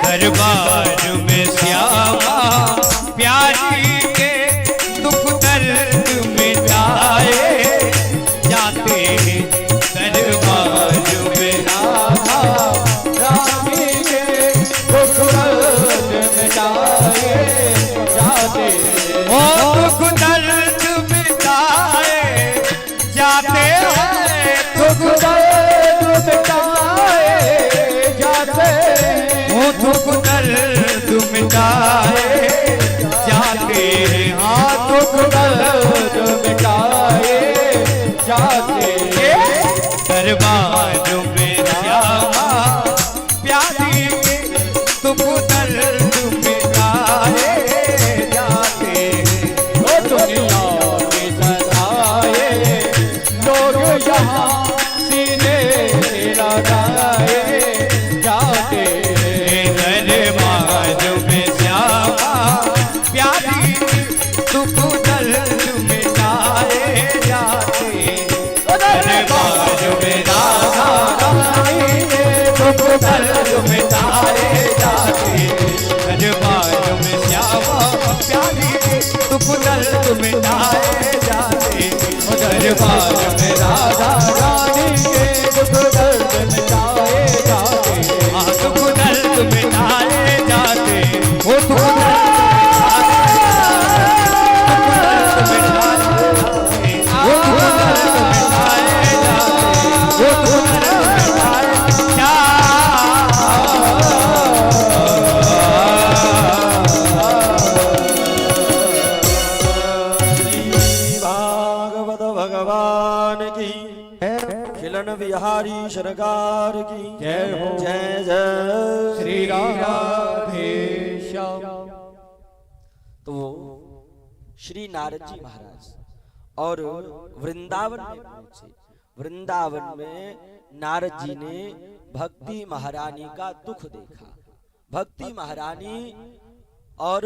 दरबार में श्यामा प्यारी के दुख दर्द मिटाए जाते हैं दरबार में राधा रानी के दुख दर्द मिटाए जाते। ओ दुख दर्द मिटाए जाते हैं, दुख दर्द मिटाए जाते। ओ दुख दर्द मिटाए जाते हैं, हाँ दुख दर्द मिटाए जाते। दरबार में श्यामा प्यारी के दुख दर्द मिटाए जाते हैं। ओ दुनिया में सताए लोग यहाँ सीने लगाए जाते। दरबार में राधा रानी के दुख दर्द मिटाए जाते दरबार में श्यामा प्यारी के दुख दर्द मिटाए जाते दरबार में राधा रानी के दुख दर्द मिटाए जाते दुख दर्द मिटाए जाते वो दुख भागवत भगवान की खिलन बिहारी सरकार की जय हो। जय जय श्री राधे श्याम। तो वो श्री नारद जी महाराज और वृंदावन में पहुंचे। वृंदावन में नारद जी ने भक्ति महारानी का दुख देखा। भक्ति महारानी और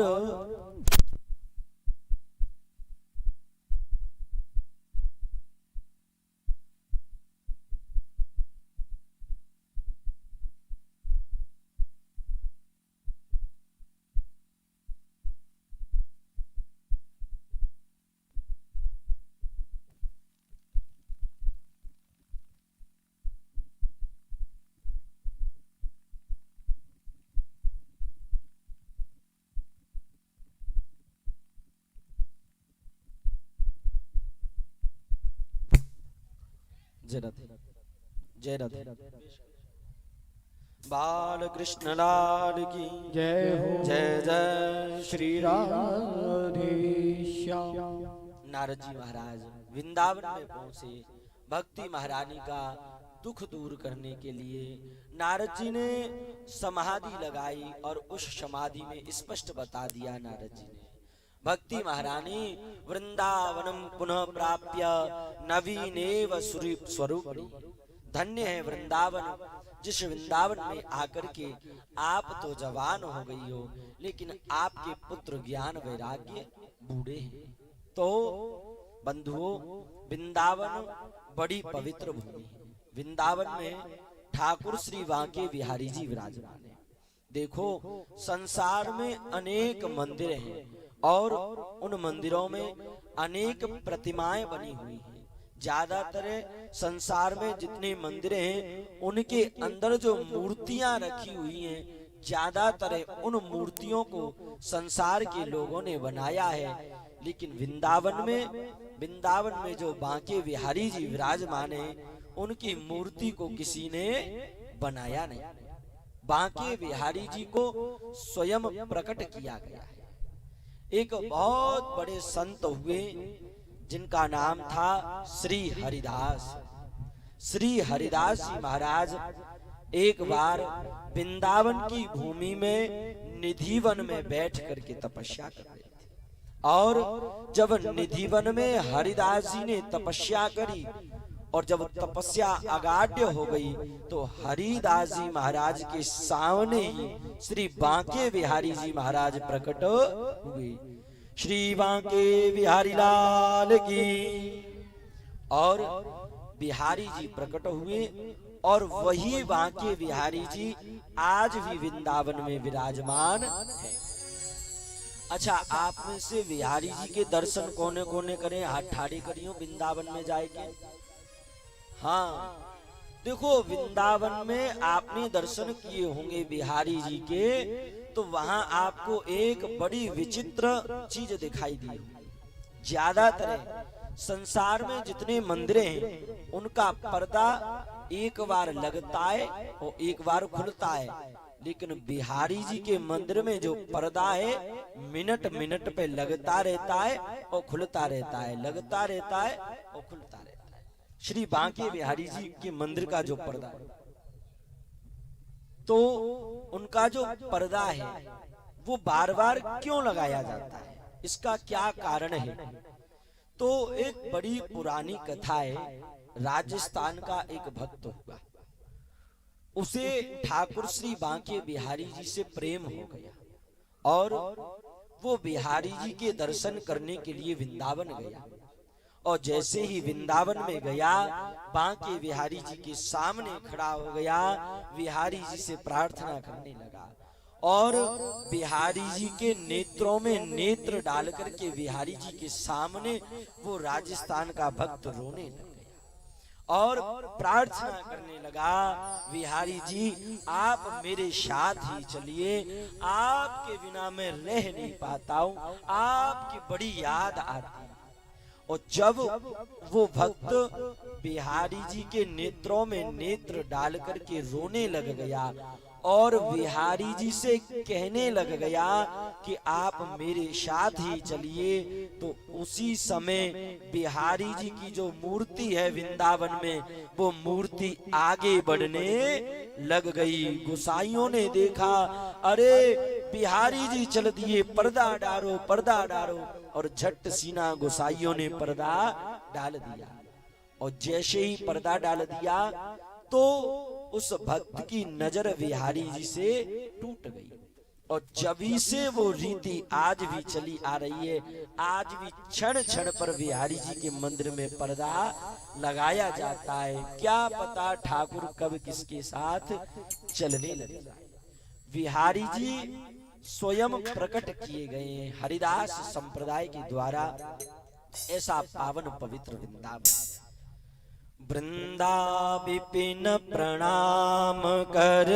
जय राधे जय राधे बाल कृष्ण लाल की जय हो। जय जय श्री राधे श्याम। नारद जी महाराज वृंदावन में पहुंचे। भक्ति महारानी का दुख दूर करने के लिए नारद जी ने समाधि लगाई और उस समाधि में स्पष्ट बता दिया नारद जी ने, भक्ति महारानी वृंदावनम पुनः प्राप्य नवीनेव स्वरूपिणी। धन्य है वृंदावन, जिस वृंदावन में आकर के आप तो जवान हो गई हो, लेकिन आपके पुत्र ज्ञान वैराग्य बूढ़े हैं। तो बंधुओं, वृंदावन बड़ी पवित्र भूमि है। वृंदावन में ठाकुर श्री वांके बिहारी जी विराजमान है। देखो, संसार में अनेक मंदिर हैं और उन मंदिरों में अनेक प्रतिमाएं बनी हुई हैं। ज्यादातर संसार में जितने मंदिर हैं उनके अंदर जो मूर्तियां रखी हुई हैं, ज्यादातर उन मूर्तियों को संसार के लोगों ने बनाया है। लेकिन वृंदावन में जो बांके बिहारी जी विराजमान हैं, उनकी मूर्ति को किसी ने बनाया नहीं। बांके बिहारी जी को स्वयं प्रकट किया गया है। एक बहुत बड़े संत हुए जिनका नाम था श्री हरिदास। श्री हरिदास जी महाराज एक बार वृंदावन की भूमि में निधिवन में बैठ करके तपस्या कर रहे थे। और जब निधिवन में हरिदास जी ने तपस्या करी और जब तपस्या अगाढ़ हो गई, तो हरिदास जी महाराज के सामने ही श्री बांके बिहारी जी महाराज प्रकट हुए। श्री बांके बिहारी लाल की। और बिहारी जी प्रकट हुए और वही बांके बिहारी जी आज भी वृंदावन में विराजमान है। अच्छा, आप में से बिहारी जी के दर्शन कोने कोने करें, हाथ ठाड़ी करियो वृंदावन में जाएंगे। हाँ, देखो, वृंदावन में आपने दर्शन किए होंगे बिहारी जी के, तो वहां आपको एक बड़ी विचित्र चीज दिखाई दी होगी। ज्यादातर संसार में जितने मंदिर हैं उनका पर्दा एक बार लगता है और एक बार खुलता है, लेकिन बिहारी जी के मंदिर में जो पर्दा है मिनट मिनट पे लगता रहता है और खुलता रहता है, लगता रहता है और खुलता रहता है। श्री बांके बिहारी जी के मंदिर का जो पर्दा है, तो उनका जो पर्दा है वो बार बार क्यों लगाया जाता है, इसका क्या कारण है? तो एक बड़ी पुरानी कथा है। राजस्थान का एक भक्त हुआ, उसे ठाकुर श्री बांके बिहारी जी से प्रेम हो गया और वो बिहारी जी के दर्शन करने के लिए वृंदावन गया। और जैसे ही वृंदावन में गया, बांके बिहारी जी के सामने खड़ा हो गया, बिहारी जी से प्रार्थना करने लगा और बिहारी जी के नेत्रों में नेत्र डाल करके बिहारी जी के सामने वो राजस्थान का भक्त रोने लग गया और प्रार्थना करने लगा, बिहारी जी आप मेरे साथ ही चलिए, आपके बिना मैं रह नहीं पाता हूँ, आपकी बड़ी याद आती है। और जब वो भक्त बिहारी जी के नेत्रों में नेत्र डाल करके रोने लग गया और बिहारी जी से कहने लग गया कि आप मेरे साथ ही चलिए, तो उसी समय बिहारी जी की जो मूर्ति है वृंदावन में, वो मूर्ति आगे बढ़ने लग गई। गोसाइयों ने देखा, अरे बिहारी जी चल दिए, पर्दा डालो पर्दा डालो, और झट सीना गोसाइयों ने पर्दा डाल दिया। और जैसे ही पर्दा डाल दिया तो उस भक्त की नजर बिहारी जी से टूट गई। और जभी से वो रीति आज भी चली आ रही है, आज भी क्षण क्षण पर बिहारी जी के मंदिर में पर्दा लगाया जाता है। क्या पता ठाकुर कब किसके साथ चलने लगे। बिहारी जी स्वयं प्रकट किए गए हैं हरिदास संप्रदाय के द्वारा। ऐसा पावन पवित्र वृंदावन, वृंदा विपिन प्रणाम कर,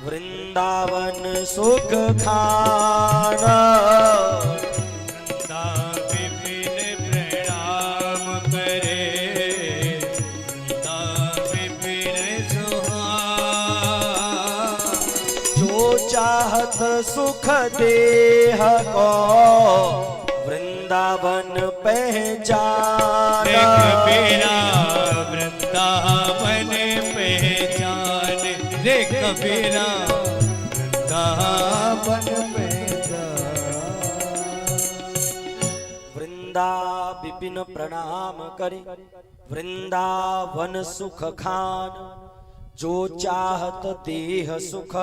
वृंदावन सुख खाना। वृंदा विपिन प्रणाम करे, वृंदा विपिन सुहाना। जो चाहत सुख देह को, वृंदावन पहचान। कबीरा वृंदावन पहचान रे, कबीरा वृंदावन पहचान। वृंदा विपिन प्रणाम करे, वृंदावन सुख खान। जो चाहत देह सुख,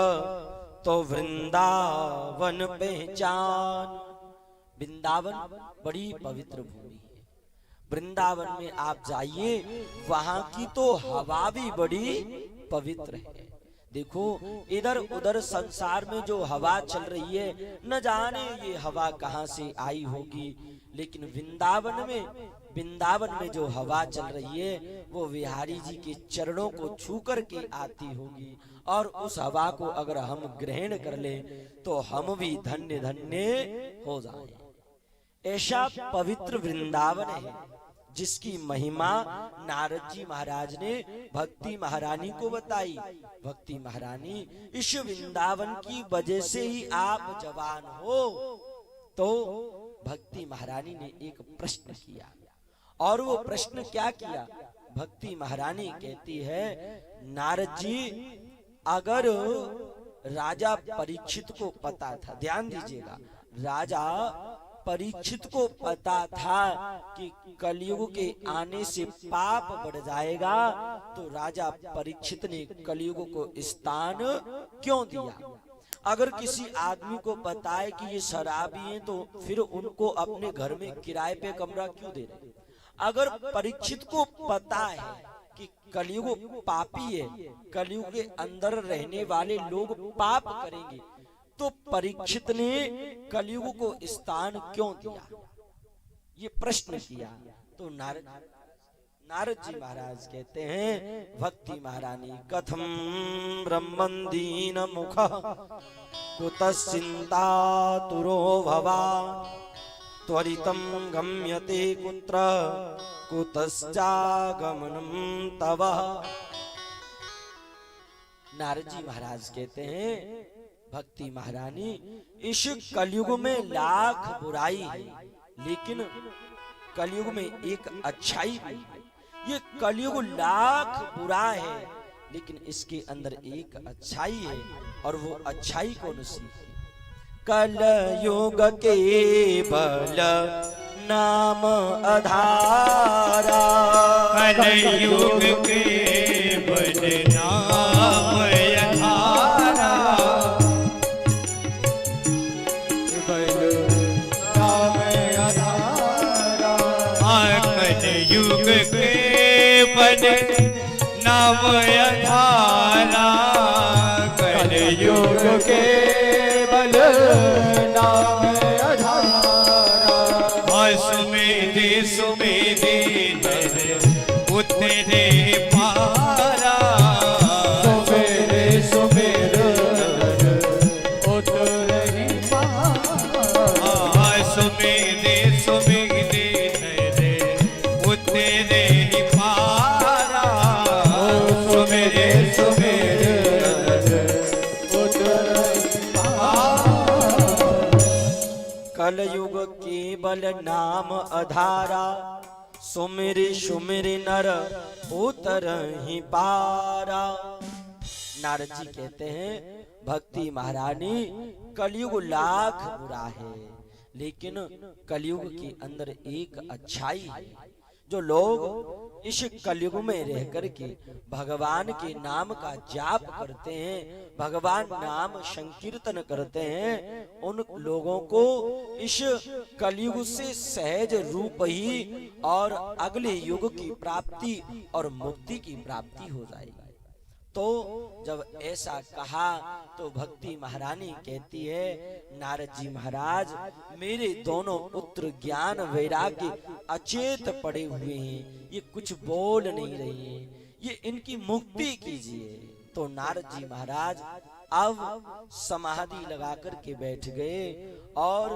तो वृंदावन पहचान। वृंदावन बड़ी पवित्र भूमि है। वृंदावन में आप जाइए, वहां की तो हवा भी बड़ी पवित्र है। देखो इधर उधर संसार में जो हवा चल रही है, न जाने ये हवा कहां से आई होगी, लेकिन वृंदावन में जो हवा चल रही है वो बिहारी जी के चरणों को छू करके आती होगी। और उस हवा को अगर हम ग्रहण कर ले तो हम भी धन्य धन्य हो जाएं। ऐसा पवित्र वृंदावन है जिसकी महिमा नारद जी महाराज ने भक्ति महारानी को बताई। भक्ति महारानी, इस वृंदावन की वजह से ही आप जवान हो। तो भक्ति महारानी ने एक प्रश्न किया, और वो प्रश्न क्या किया? भक्ति महारानी कहती है, नारद जी अगर राजा परीक्षित को पता था, ध्यान दीजिएगा, राजा परीक्षित को पता था कि कलयुग के आने से पाप बढ़ जाएगा, तो राजा परीक्षित ने कलयुग को स्थान क्यों दिया? अगर किसी आदमी को पता है कि ये शराबी हैं, तो फिर उनको अपने घर में किराए पे कमरा क्यों दे रहे? अगर परीक्षित को पता है कि कलयुग पापी है, कलयुग के अंदर रहने वाले लोग पाप करेंगे, तो परीक्षित ने कलयुग को स्थान क्यों दिया? ये प्रश्न किया। तो नारद जी महाराज कहते हैं, भक्ति महारानी, कथम ब्रह्मन दीन मुख कुतश्चिंता तुरो भवा, त्वरितम गम्यते कुत्र कुतश्चागमनम तव। नारद जी महाराज कहते हैं, भक्ति महारानी, इस कलयुग में लाख बुराई है, लेकिन कलयुग में एक अच्छाई भी है। ये कलयुग लाख बुरा है, लेकिन इसके अंदर एक अच्छाई है, और वो अच्छाई कौन सी है? कलयुग के बल नाम आधारा, कलयुग के बल नाम आधारा, बल नाम आधारा। बने नाम अधारा कलयुग के बल नाम अधारा सुमेधे सुमेधे नर उतरे पारा सुमेरे सुमेर उतरहि पारा सुमेधे सुमेधे नर उतरे पारा सुमेरे सुमेर उतरहि पारा कलयुग केवल नाम अधारा सुमिर सुमिर नर उतरहि पारा। नारद जी कहते हैं भक्ति महारानी कलयुग लाख बुरा है, लेकिन कलयुग के अंदर एक अच्छाई है। जो लोग इस कलयुग में रह करके भगवान के नाम का जाप करते हैं, भगवान नाम संकीर्तन करते हैं, उन लोगों को इस कलयुग से सहज रूप ही और अगले युग की प्राप्ति और मुक्ति की प्राप्ति हो जाएगी। तो जब ऐसा कहा तो भक्ति महारानी कहती है, नारद जी महाराज मेरे दोनों पुत्र ज्ञान वैराग्य अचेत पड़े हुए हैं, ये कुछ बोल नहीं रहे हैं, ये इनकी मुक्ति कीजिए। तो नारद जी महाराज अब समाधि लगा करके बैठ गए और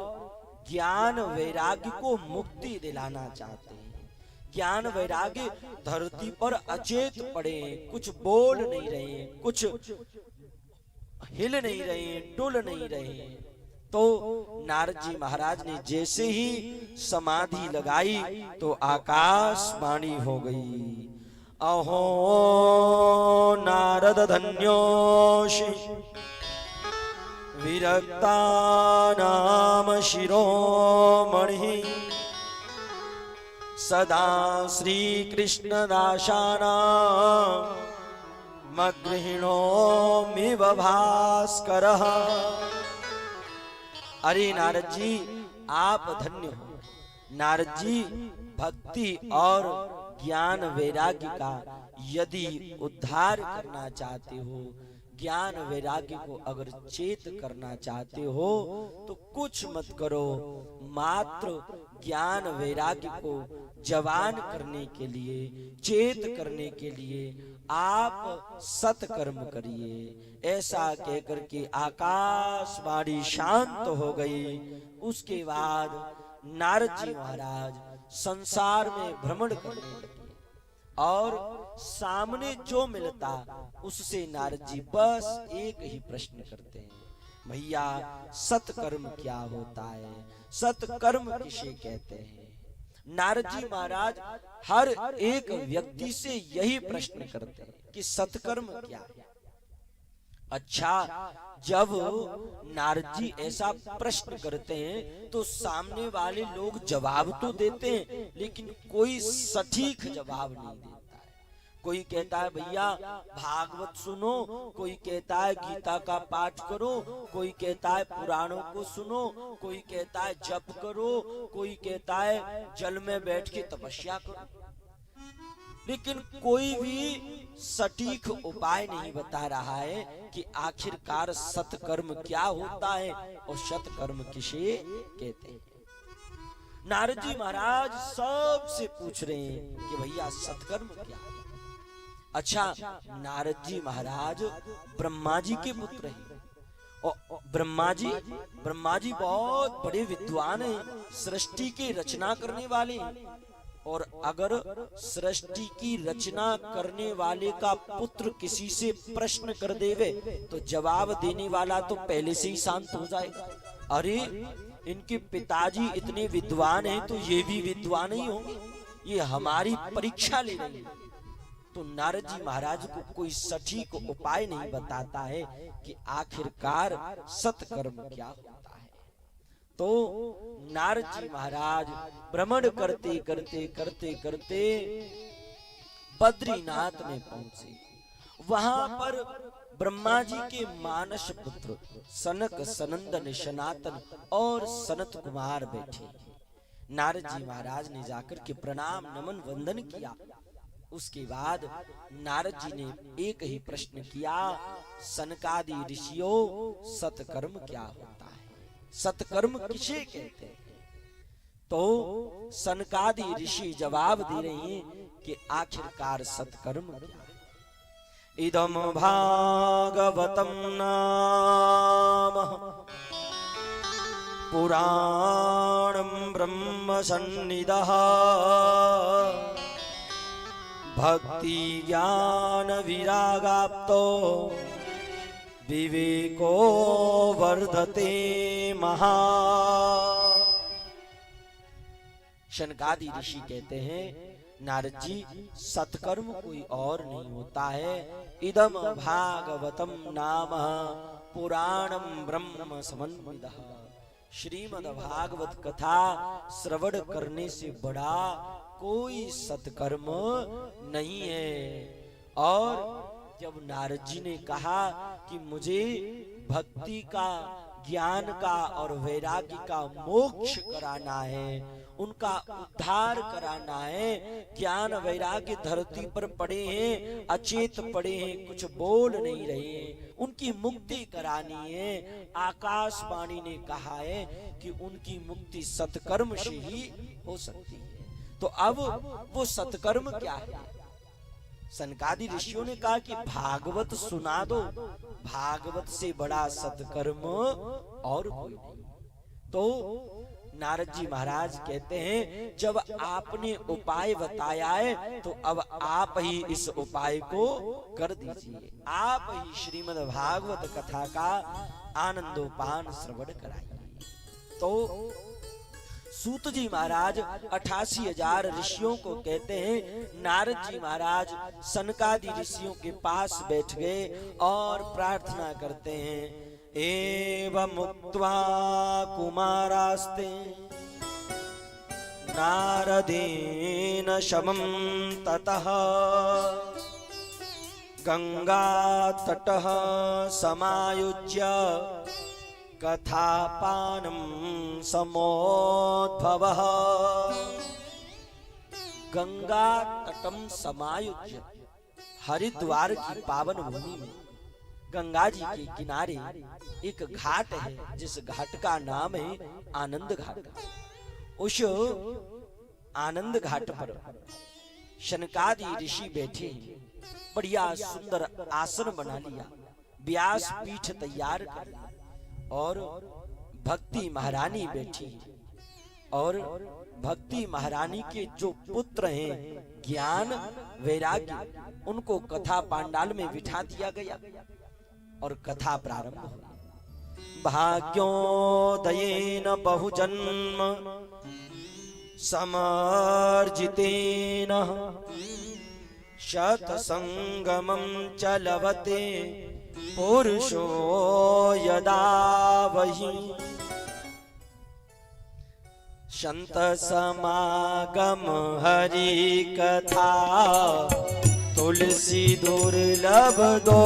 ज्ञान वैराग्य को मुक्ति दिलाना चाहते हैं। ज्ञान वैराग्य धरती पर अचेत पड़े हैं, कुछ बोल नहीं रहे हैं, कुछ हिल नहीं रहे हैं, डुल नहीं रहे हैं। तो नारद जी महाराज ने जैसे ही समाधि लगाई तो आकाशवाणी हो गई, अहो नारद धन्योषि विरक्ता नाम शिरोमणि सदा श्री कृष्ण दासाना मगृहिणो मिव भास्करः। अरे नारद जी आप धन्य हो। नारद जी भक्ति और ज्ञान वैराग्य का यदि उद्धार करना चाहते हो, ज्ञान वैराग्य को अगर चेत करना चाहते हो तो कुछ मत करो, मात्र ज्ञान वैराग्य को जवान करने के लिए, चेत करने के लिए आप सत्कर्म करिए। ऐसा कहकर के आकाशवाणी शांत हो गई। उसके बाद नारद जी महाराज संसार में भ्रमण करने लगे और सामने जो मिलता उससे नारद जी बस एक ही प्रश्न करते हैं, भैया सत्कर्म क्या होता है, सत्कर्म किसे कहते हैं। नारद जी महाराज हर एक व्यक्ति से यही प्रश्न करते हैं कि सत्कर्म क्या है। अच्छा, जब नारद जी ऐसा प्रश्न करते हैं तो सामने वाले लोग जवाब तो देते हैं, लेकिन कोई सटीक जवाब नहीं देता है। कोई कहता है भैया भागवत सुनो, कोई कहता है गीता का पाठ करो, कोई कहता है पुराणों को सुनो, कोई कहता है जप करो, कोई कहता है जल में बैठ के तपस्या करो, लेकिन कोई भी सटीक उपाय नहीं बता रहा है कि आखिरकार सत्कर्म क्या होता है और सत्कर्म किसे कहते हैं। नारद जी महाराज सबसे पूछ रहे हैं कि भैया सत्कर्म क्या है। अच्छा, नारद जी महाराज ब्रह्मा जी के पुत्र हैं और ब्रह्मा जी बहुत बड़े विद्वान हैं, सृष्टि की रचना करने वाले हैं। और अगर सृष्टि की रचना करने वाले का पुत्र किसी से प्रश्न कर देवे तो जवाब देने वाला तो पहले से ही शांत हो जाएगा। अरे इनके पिताजी इतने विद्वान हैं तो ये भी विद्वान ही होंगे, ये हमारी परीक्षा ले रहे हैं। तो नारद जी महाराज को कोई सटीक उपाय नहीं बताता है कि आखिरकार सत्कर्म क्या होता है। तो नारद जी महाराज भ्रमण करते करते करते करते बद्रीनाथ में पहुंचे। वहां पर ब्रह्मा जी के मानस पुत्र सनक, सनंदन, सनातन और सनत कुमार बैठे। नारद जी महाराज ने जाकर के प्रणाम नमन वंदन किया। उसके बाद नारद जी ने एक ही प्रश्न किया, सनकादि ऋषियों सत्कर्म क्या होता है, सत्कर्म किसे कहते हैं? तो सनकादि ऋषि जवाब दे रहे हैं कि आखिरकार सत्कर्म क्या है। इदम भागवतम नाम पुराणं ब्रह्म सन्निधः भक्ति ज्ञान विरागाप्तो विवेको वर्धते महा। शनकादि ऋषि कहते हैं, नारद जी सत्कर्म कोई और नहीं होता है। इदम भागवतम नाम पुराणम ब्रह्म समन्वितः। श्रीमद् भागवत कथा श्रवण करने से बड़ा कोई सत्कर्म नहीं है। और जब नारद जी ने कहा कि मुझे भक्ति का, ज्ञान का और वैराग्य का मोक्ष कराना है, उनका उद्धार कराना है, ज्ञान वैराग्य धरती पर पड़े हैं, अचेत पड़े हैं, कुछ बोल नहीं रहे हैं, उनकी मुक्ति करानी है। आकाशवाणी ने कहा है कि उनकी मुक्ति सत्कर्म से ही हो सकती है। तो अब वो सत्कर्म क्या है? सनकादि ऋषियों ने कहा कि भागवत सुना दो, भागवत से बड़ा सत्कर्म और कोई नहीं। तो नारद जी महाराज कहते हैं, जब आपने उपाय बताया है तो अब आप ही इस उपाय को कर दीजिए, आप ही श्रीमद् भागवत कथा का आनंदोपान श्रवण कराइए। तो सूत जी महाराज 88,000 ऋषियों को कहते हैं, नारद जी महाराज सनकादि ऋषियों के पास बैठ गए और प्रार्थना करते हैं, एवं मुक्त्वा कुमारास्ते नारदेन शमं ततः गंगा तटः समायुज्य कथापानं समोद्भवः। गंगा तटम समायुज्य, हरिद्वार की पावन भूमि में गंगा जी के किनारे एक घाट है, जिस घाट का नाम है आनंद घाट। उस आनंद घाट पर शनकादि ऋषि बैठे हैं, बढ़िया सुंदर आसन बना लिया, व्यास पीठ तैयार कर लिया, और भक्ति महारानी बैठी है। और भक्ति महारानी के जो पुत्र हैं ज्ञान वैराग्य, उनको कथा पांडाल में बिठा दिया गया और कथा प्रारंभ हुई। भाग्योदयेन बहुजन्म समर्जितेन शतसंगमं च लभते पुरुषो यदा वही। संत समागम हरि कथा तुलसी दुर्लभ दो।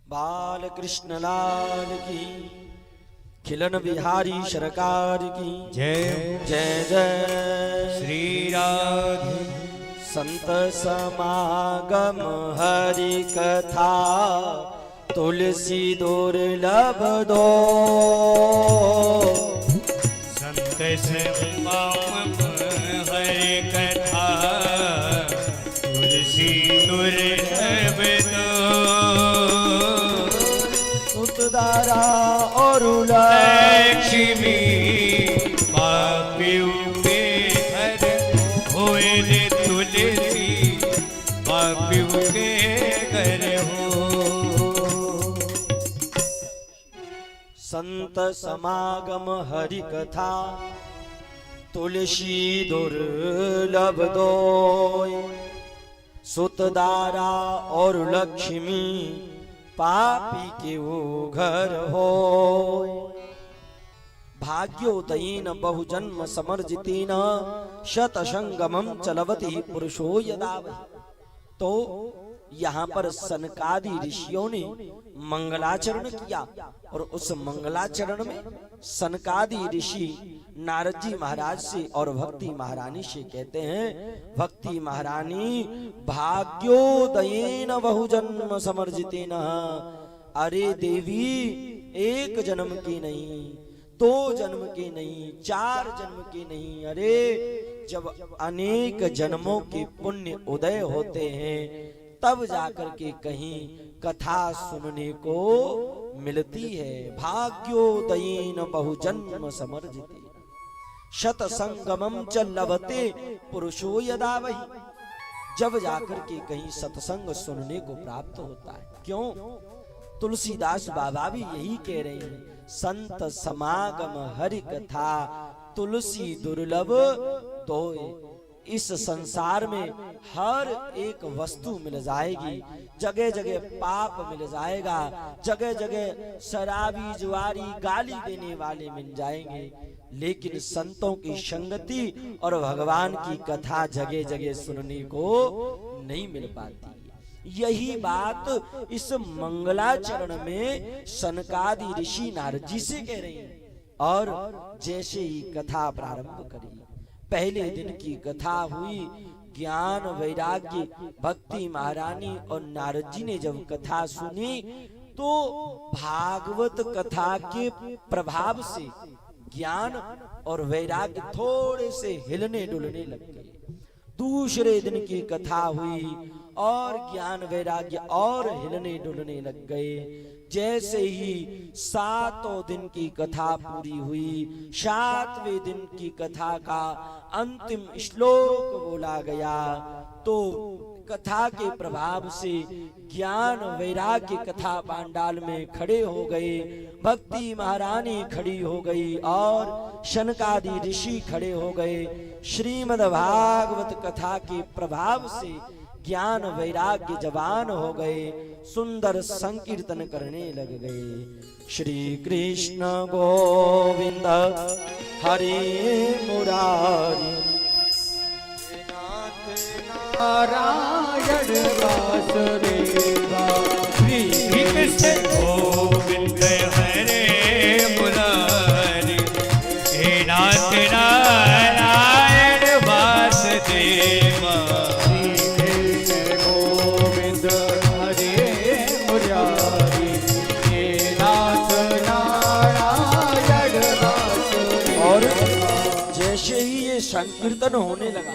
बाल कृष्ण लाल की, खिलन बिहारी सरकार की जय जय जय। श्री राधे संत समागम हरि कथा तुलसी दुर्लभ दो। संत समागम हरि कथा तुलसी दुर्लभ दो। सुतदारा और लक्ष्मी पापियों पे हर होए रे तुलसी बापिव के घर हो। संत समागम हरि कथा तुलसी दुर्लभ दोय। सुतदारा और लक्ष्मी पापी के वो घर हो। भाग्योदयेन बहुजन्म समर्जितेन शतसंगमं चलवति पुरुषो यदा वै। तो यहाँ पर सनकादि ऋषियों ने मंगलाचरण किया और उस मंगलाचरण में सनकादि ऋषि नारद जी महाराज से और भक्ति महारानी से कहते हैं, भक्ति महारानी भाग्योदयेन बहुजन्म समर्जितेन। अरे देवी, एक जन्म की नहीं, 2 जन्म के नहीं, 4 जन्म के नहीं, अरे जब अनेक जन्मों के पुण्य उदय होते हैं तब जाकर के कहीं कथा सुनने को मिलती है। भाग्योदयेन बहुजन्म समर्जिते शतसंगमं च लभते पुरुषो यदा वै। जब जाकर के कहीं सत्संग सुनने को प्राप्त होता है। क्यों? तुलसीदास बाबा भी यही कह रहे हैं, संत समागम हरि कथा तुलसी दुर्लभ दोय। इस संसार में हर एक वस्तु मिल जाएगी, जगह जगह पाप मिल जाएगा, जगह जगह शराबी जुआरी गाली देने वाले मिल जाएंगे, लेकिन संतों की संगति और भगवान की कथा जगह जगह सुनने को नहीं मिल पाती। यही बात इस मंगलाचरण में सनकादि ऋषि नारद जी से कह रहे हैं। और जैसे ही कथा प्रारंभ करी, पहले दिन की कथा हुई, ज्ञान वैराग्य भक्ति महारानी और नारद जी ने जब कथा सुनी तो भागवत कथा के प्रभाव से ज्ञान और वैराग्य थोड़े से हिलने डुलने लग गए। दूसरे दिन की कथा हुई और ज्ञान वैराग्य और हिलने डुलने लग गए। जैसे ही 7 दिन की कथा पूरी हुई, 7वें दिन की कथा का अंतिम श्लोक बोला गया तो कथा के प्रभाव से ज्ञान वैराग्य कथा पांडाल में खड़े हो गए, भक्ति महारानी खड़ी हो गई और शनकादि ऋषि खड़े हो गए। श्रीमद् भागवत कथा के प्रभाव से ज्ञान वैराग्य जवान हो गए, सुंदर संकीर्तन करने लग गए। श्री कृष्ण गोविंद हरे मुरारी, नारायण वासुदेवा। श्री कृष्ण गोविंद हरे मुरारी, हे नाथ नारायण वासुदेवा। जैसे ही ये संकीर्तन होने लगा,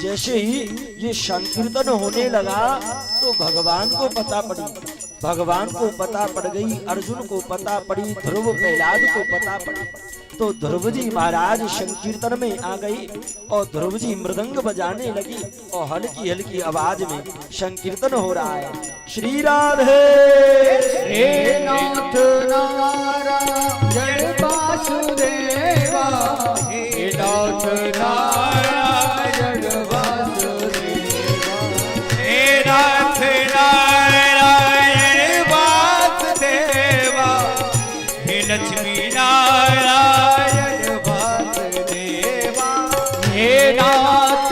जैसे ही ये संकीर्तन होने लगा तो भगवान को पता पड़ी, भगवान को पता पड़ गई, अर्जुन को पता पड़ी, ध्रुव प्रहलाद को पता पड़ी। तो ध्रुव जी महाराज संकीर्तन में आ गई और ध्रुव जी मृदंग बजाने लगी और हल्की हल्की आवाज में संकीर्तन हो रहा है। श्री राधे हे नाथ नारायण वासुदेवा, हे नाथ नारायण वासुदेवा, हे नाथ नारायण वासुदेवा, हे लक्ष्मी नारायण वासुदेवा, हे नाथ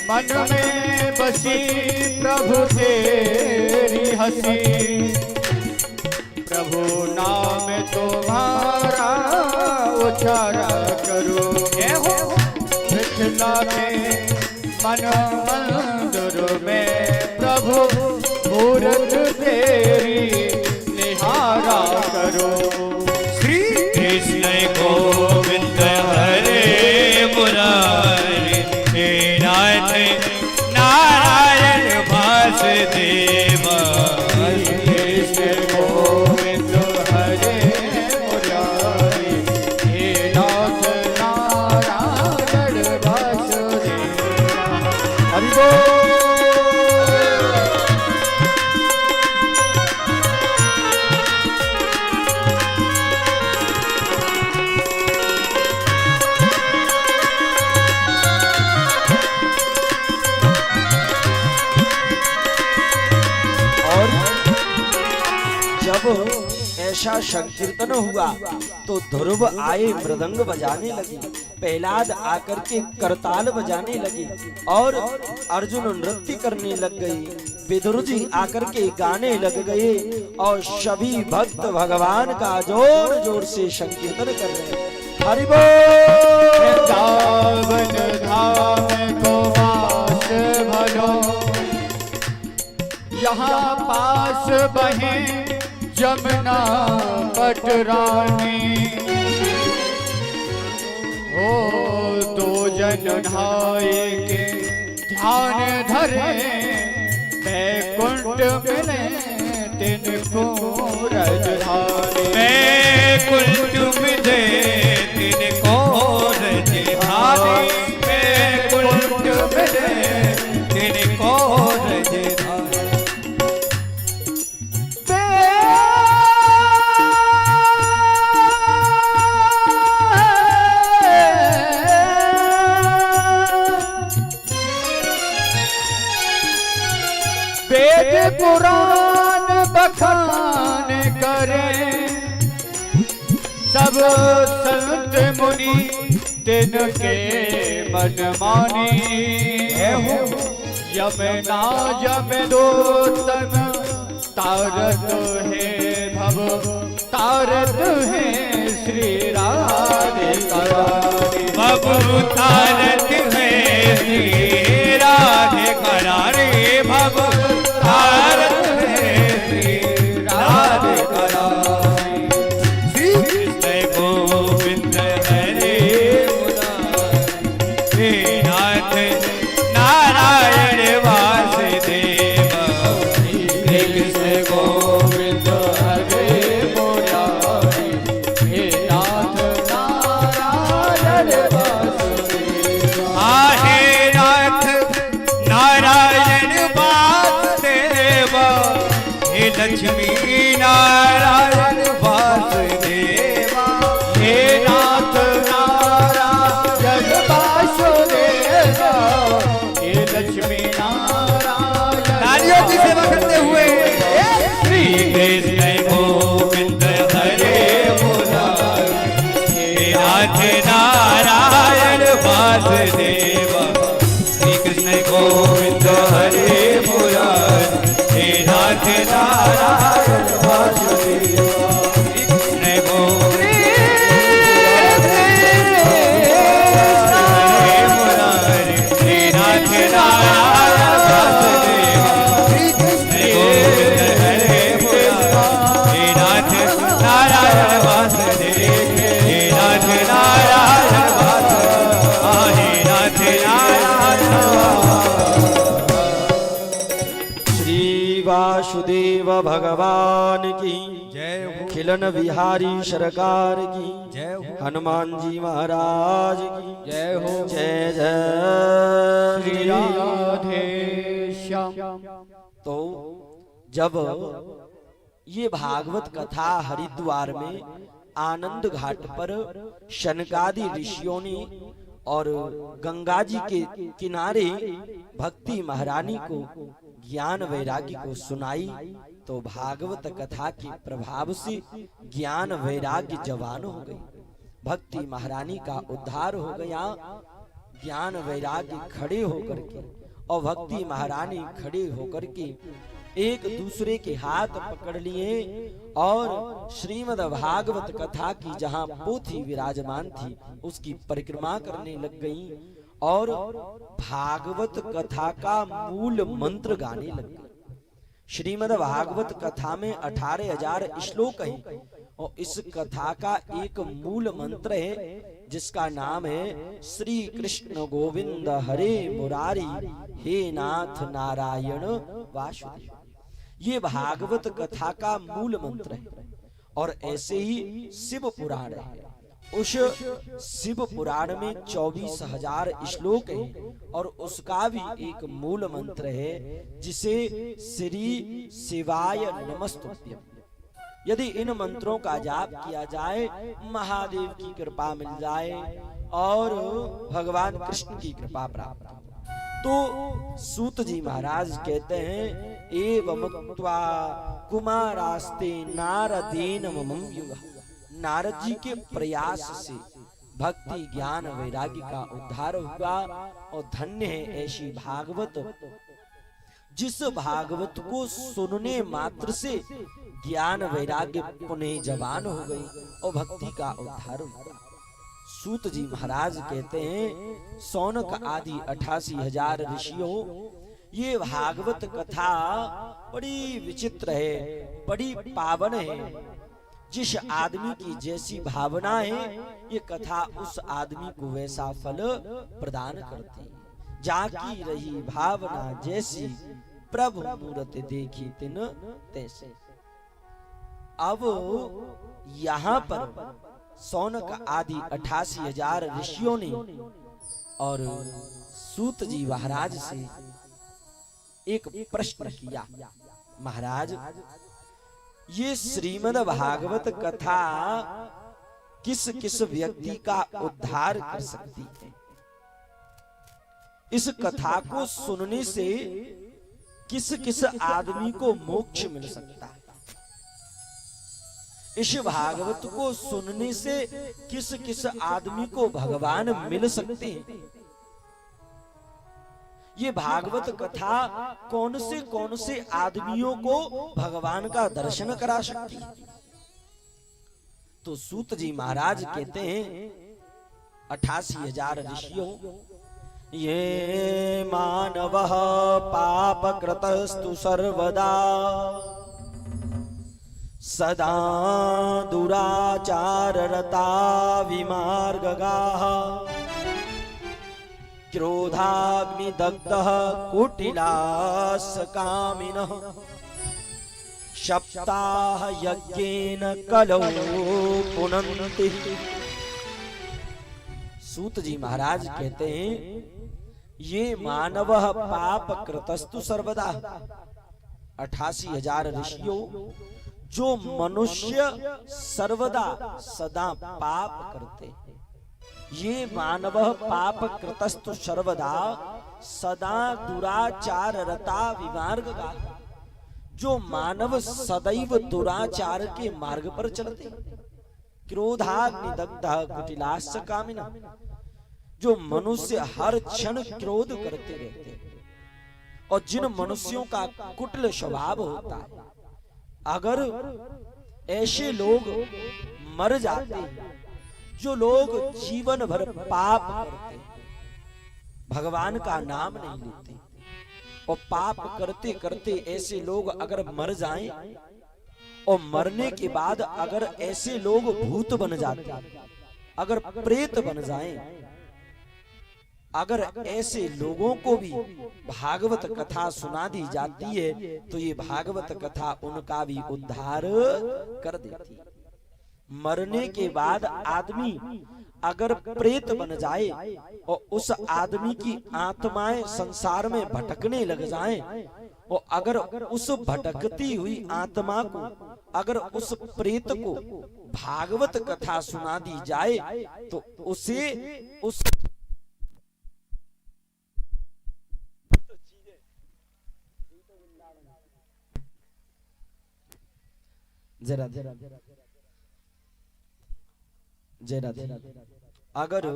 मन में बसी प्रभु तेरी हंसी, प्रभु नाम तुम्हारा उचारा करो। मिथिला में मन मंदिर में प्रभु मूरत तेरी निहारा करो। श्री कृष्ण गोविंद हरे मुरारी, हे नाथ नारायण ऐसा संकीर्तन हुआ तो ध्रुव आए मृदंग बजाने लगे, प्रहलाद आकर के करताल बजाने लगे और अर्जुन नृत्य करने लग गए, विदुर जी आकर के गाने लग गए और सभी भक्त भगवान का जोर जोर से संकीर्तन कर रहे हैं। हरि बोल। वृंदावन धाम को वास भलो, यहाँ पास बहे जमुना पटरानी। ओ दो जन नहाए के ध्यान धरे, बैकुंठ मिले तिनको रजधानी। बैकुंठ मिले तिनको रजधानी, बैकुंठ मिले तिनको रजधानी। वेद पुराण बखान करे, सब संत मुनि तिनके मन मानी। यमुना जम दो तन तारत है भव, तारत है श्री राधिका। भव तारत है श्री राधिका रे, भव तारत है श्री राधिका। श्री कृष्ण गोविंद हरे मुरारी, हे नाथ नारायण वासुदेव। श्री कृष्ण गोविंद हरे मुरारी, हे नाथ नारायण वासुदेव। हे नाथ नारायण वासुदेव, हे लक्ष्मी नारायण वासुदेव। हे नाथ नारायण वासुदेव, हे लक्ष्मी नारायण। तालियों की सेवा करते हुए श्री कृष्ण गोविंद हरे मुरारी, हे नाथ नारायण वासुदेव। श्री कृष्ण गोविंद हरे मुरारी, हे नाथ नारायण वासुदेव। श्री कृष्ण गोविंद हरे मुरारी, हे नाथ नारायण वासुदेव। श्री कृष्ण गोविंद हरे मुरारी, हे नाथ नारायण वासुदेव। हे नाथ नारायण वासुदेव, हे नाथ नारायण श्री वासुदेव भगवान की जय हो, खिलन बिहारी सरकार की जय हो, हनुमान जी महाराज की जय हो। जय जय श्री श्री। राधे श्याम। तो जब ये भागवत कथा हरिद्वार में आनंद घाट पर शनकादि ऋषियों ने और गंगा जी के किनारे भक्ति महारानी को ज्ञान वैराग्य को सुनाई, तो भागवत कथा के प्रभाव से ज्ञान वैराग्य जवान हो गई, भक्ति महारानी का उद्धार हो गया। ज्ञान वैराग्य खड़े होकर के और भक्ति महारानी खड़े होकर के एक दूसरे के हाथ पकड़ लिए और श्रीमद् भागवत कथा की जहां पोथी विराजमान थी उसकी परिक्रमा करने लग गईं और भागवत कथा का मूल मंत्र गाने लग गई। श्रीमद् भागवत कथा में 18,000 श्लोक हैं और इस कथा का एक मूल मंत्र है जिसका नाम है श्री कृष्ण गोविंद हरे मुरारी, हे नाथ नारायण वासुदेव। ये भागवत कथा का मूल मंत्र है और ऐसे ही शिव पुराण है। उस शिव पुराण में 24,000 श्लोक हैं और उसका भी एक मूल मंत्र है जिसे श्री शिवाय नमस्तुभ्यम। यदि इन मंत्रों का जाप किया जाए महादेव की कृपा मिल जाए और भगवान कृष्ण की कृपा प्राप्त हो। तो सूत जी महाराज कहते हैं एवं मुक्त्वा कुमारास्ते नारदेन ममं युग। नारद जी के प्रयास से भक्ति ज्ञान वैराग्य का उद्धार हुआ और धन्य है ऐसी भागवत, जिस भागवत को सुनने मात्र से ज्ञान वैराग्य पुनः जवान हो गई और भक्ति का उद्धार हुआ। सूत जी महाराज कहते हैं, सौनक आदि 88,000 ऋषियों, ये भागवत कथा बड़ी विचित्र है, बड़ी पावन है। जिस आदमी की जैसी भावना है, ये कथा उस आदमी को वैसा फल प्रदान करती है। जाकी रही भावना जैसी, प्रभु मूरत देखी तिन तैसे। अब यहाँ पर सौनक आदि 88,000 ऋषियों ने और सूत जी महाराज से एक प्रश्न किया, महाराज ये श्रीमद् भागवत कथा किस किस व्यक्ति का उद्धार कर सकती है? इस कथा को सुनने से किस किस आदमी को मोक्ष मिल सकता है? इस भागवत को सुनने से किस किस आदमी को भगवान मिल सकते हैं? ये भागवत कथा कौन से आदमियों को भगवान का दर्शन करा सकती है? तो सूत जी महाराज कहते हैं, 88,000 ऋषियों, ये मानवः पापकृतस्तु सर्वदा सदा दुराचाररता विमार्गगाः क्रोधाग्निदग्धः कुटिलासकामिनः सप्ताह यज्ञेन कलौ पुनन्ति। सूत जी महाराज कहते हैं, ये मानवः पाप कृतस्तु सर्वदा, 88,000 ऋषियों, जो मनुष्य सर्वदा सदा पाप करते हैं, ये मानव पाप कृतस्तु सर्वदा सदा दुराचार रता विमार्ग का, जो मानव सदैव दुराचार के मार्ग पर चलते, क्रोधाग्निदग्ध कुटिलाश्च कामिना, जो मनुष्य हर क्षण क्रोध करते रहते हैं, और जिन मनुष्यों का कुटिल स्वभाव होता है, अगर ऐसे लोग मर जाते हैं, जो लोग जीवन भर पाप करते हैं, भगवान का नाम नहीं लेते और पाप करते करते ऐसे लोग अगर मर जाएं, और मरने के बाद अगर ऐसे लोग भूत बन जाते हैं, अगर प्रेत बन जाएं, अगर ऐसे लोगों को भी भागवत कथा सुना दी जाती है, तो ये भागवत कथा उनका भी उद्धार कर देती है। मरने के बाद आदमी अगर प्रेत बन जाए और उस आदमी की आत्माएं संसार में भटकने लग जाएं, और अगर उस भटकती हुई आत्मा को, अगर उस प्रेत को भागवत कथा सुना दी जाए, तो उसे उस जरा अगर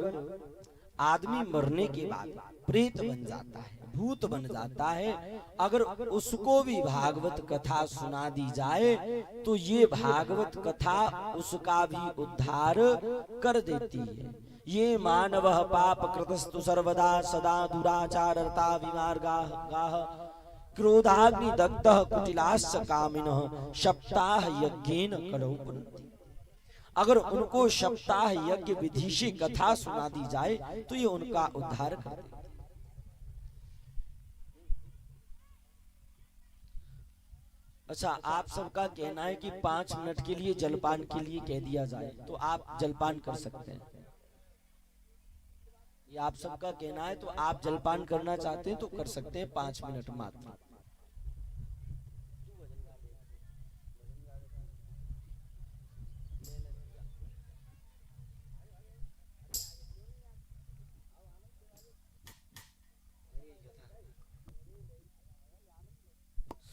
आदमी मरने के बाद प्रेत बन जाता है, भूत बन जाता है, अगर उसको भी भागवत कथा सुना दी जाए, तो ये भागवत कथा उसका भी उद्धार कर देती है। ये मानवः पाप कृतस्तु सर्वदा सदा दुराचारता विमार्गाः क्रोधाग्निदग्धः कुटिलाश्च कामिनः सप्ताह यज्ञेन कलौ पुनन्ति। अगर उनको सप्ताह यज्ञ विधि से कथा सुना दी जाए, तो ये उनका उद्धार कर देते। अच्छा, आप सबका कहना है कि 5 मिनट के लिए जलपान के लिए कह दिया जाए, तो आप जलपान कर सकते हैं। ये आप सबका कहना है, तो आप जलपान करना चाहते हैं तो कर सकते हैं, 5 मिनट मात्र।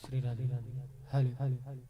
श्री राधे हले हले हले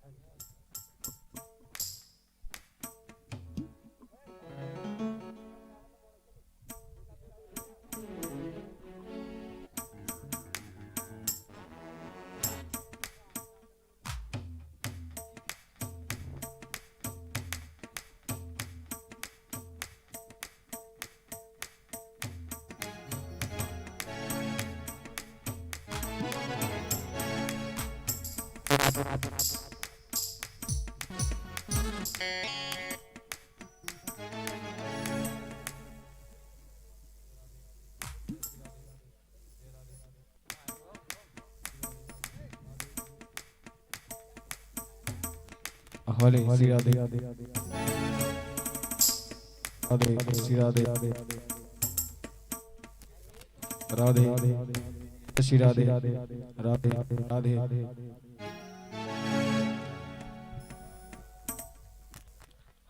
श्री राधे राधे श्री राधे राधे श्री राधे राधे राधे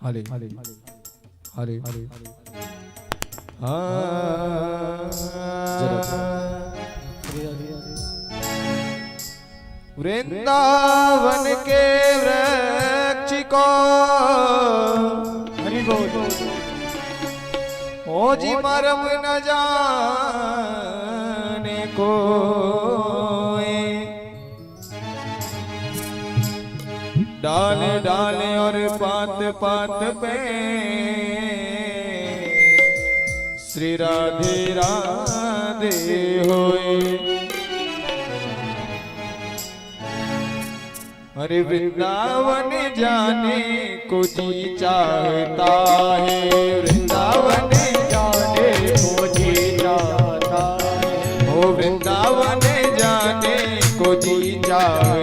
हले हले हले वृंदावन के वृक्ष को हरि बोल ओ जी मरम न जाने को डाले डाले और पात पात पे श्री राधे राधे होए। अरे वृंदावन जाने को जी चाहता है, वृंदावन जाने को जी चाहता है, ओ वृंदावन जाने को जी चाहता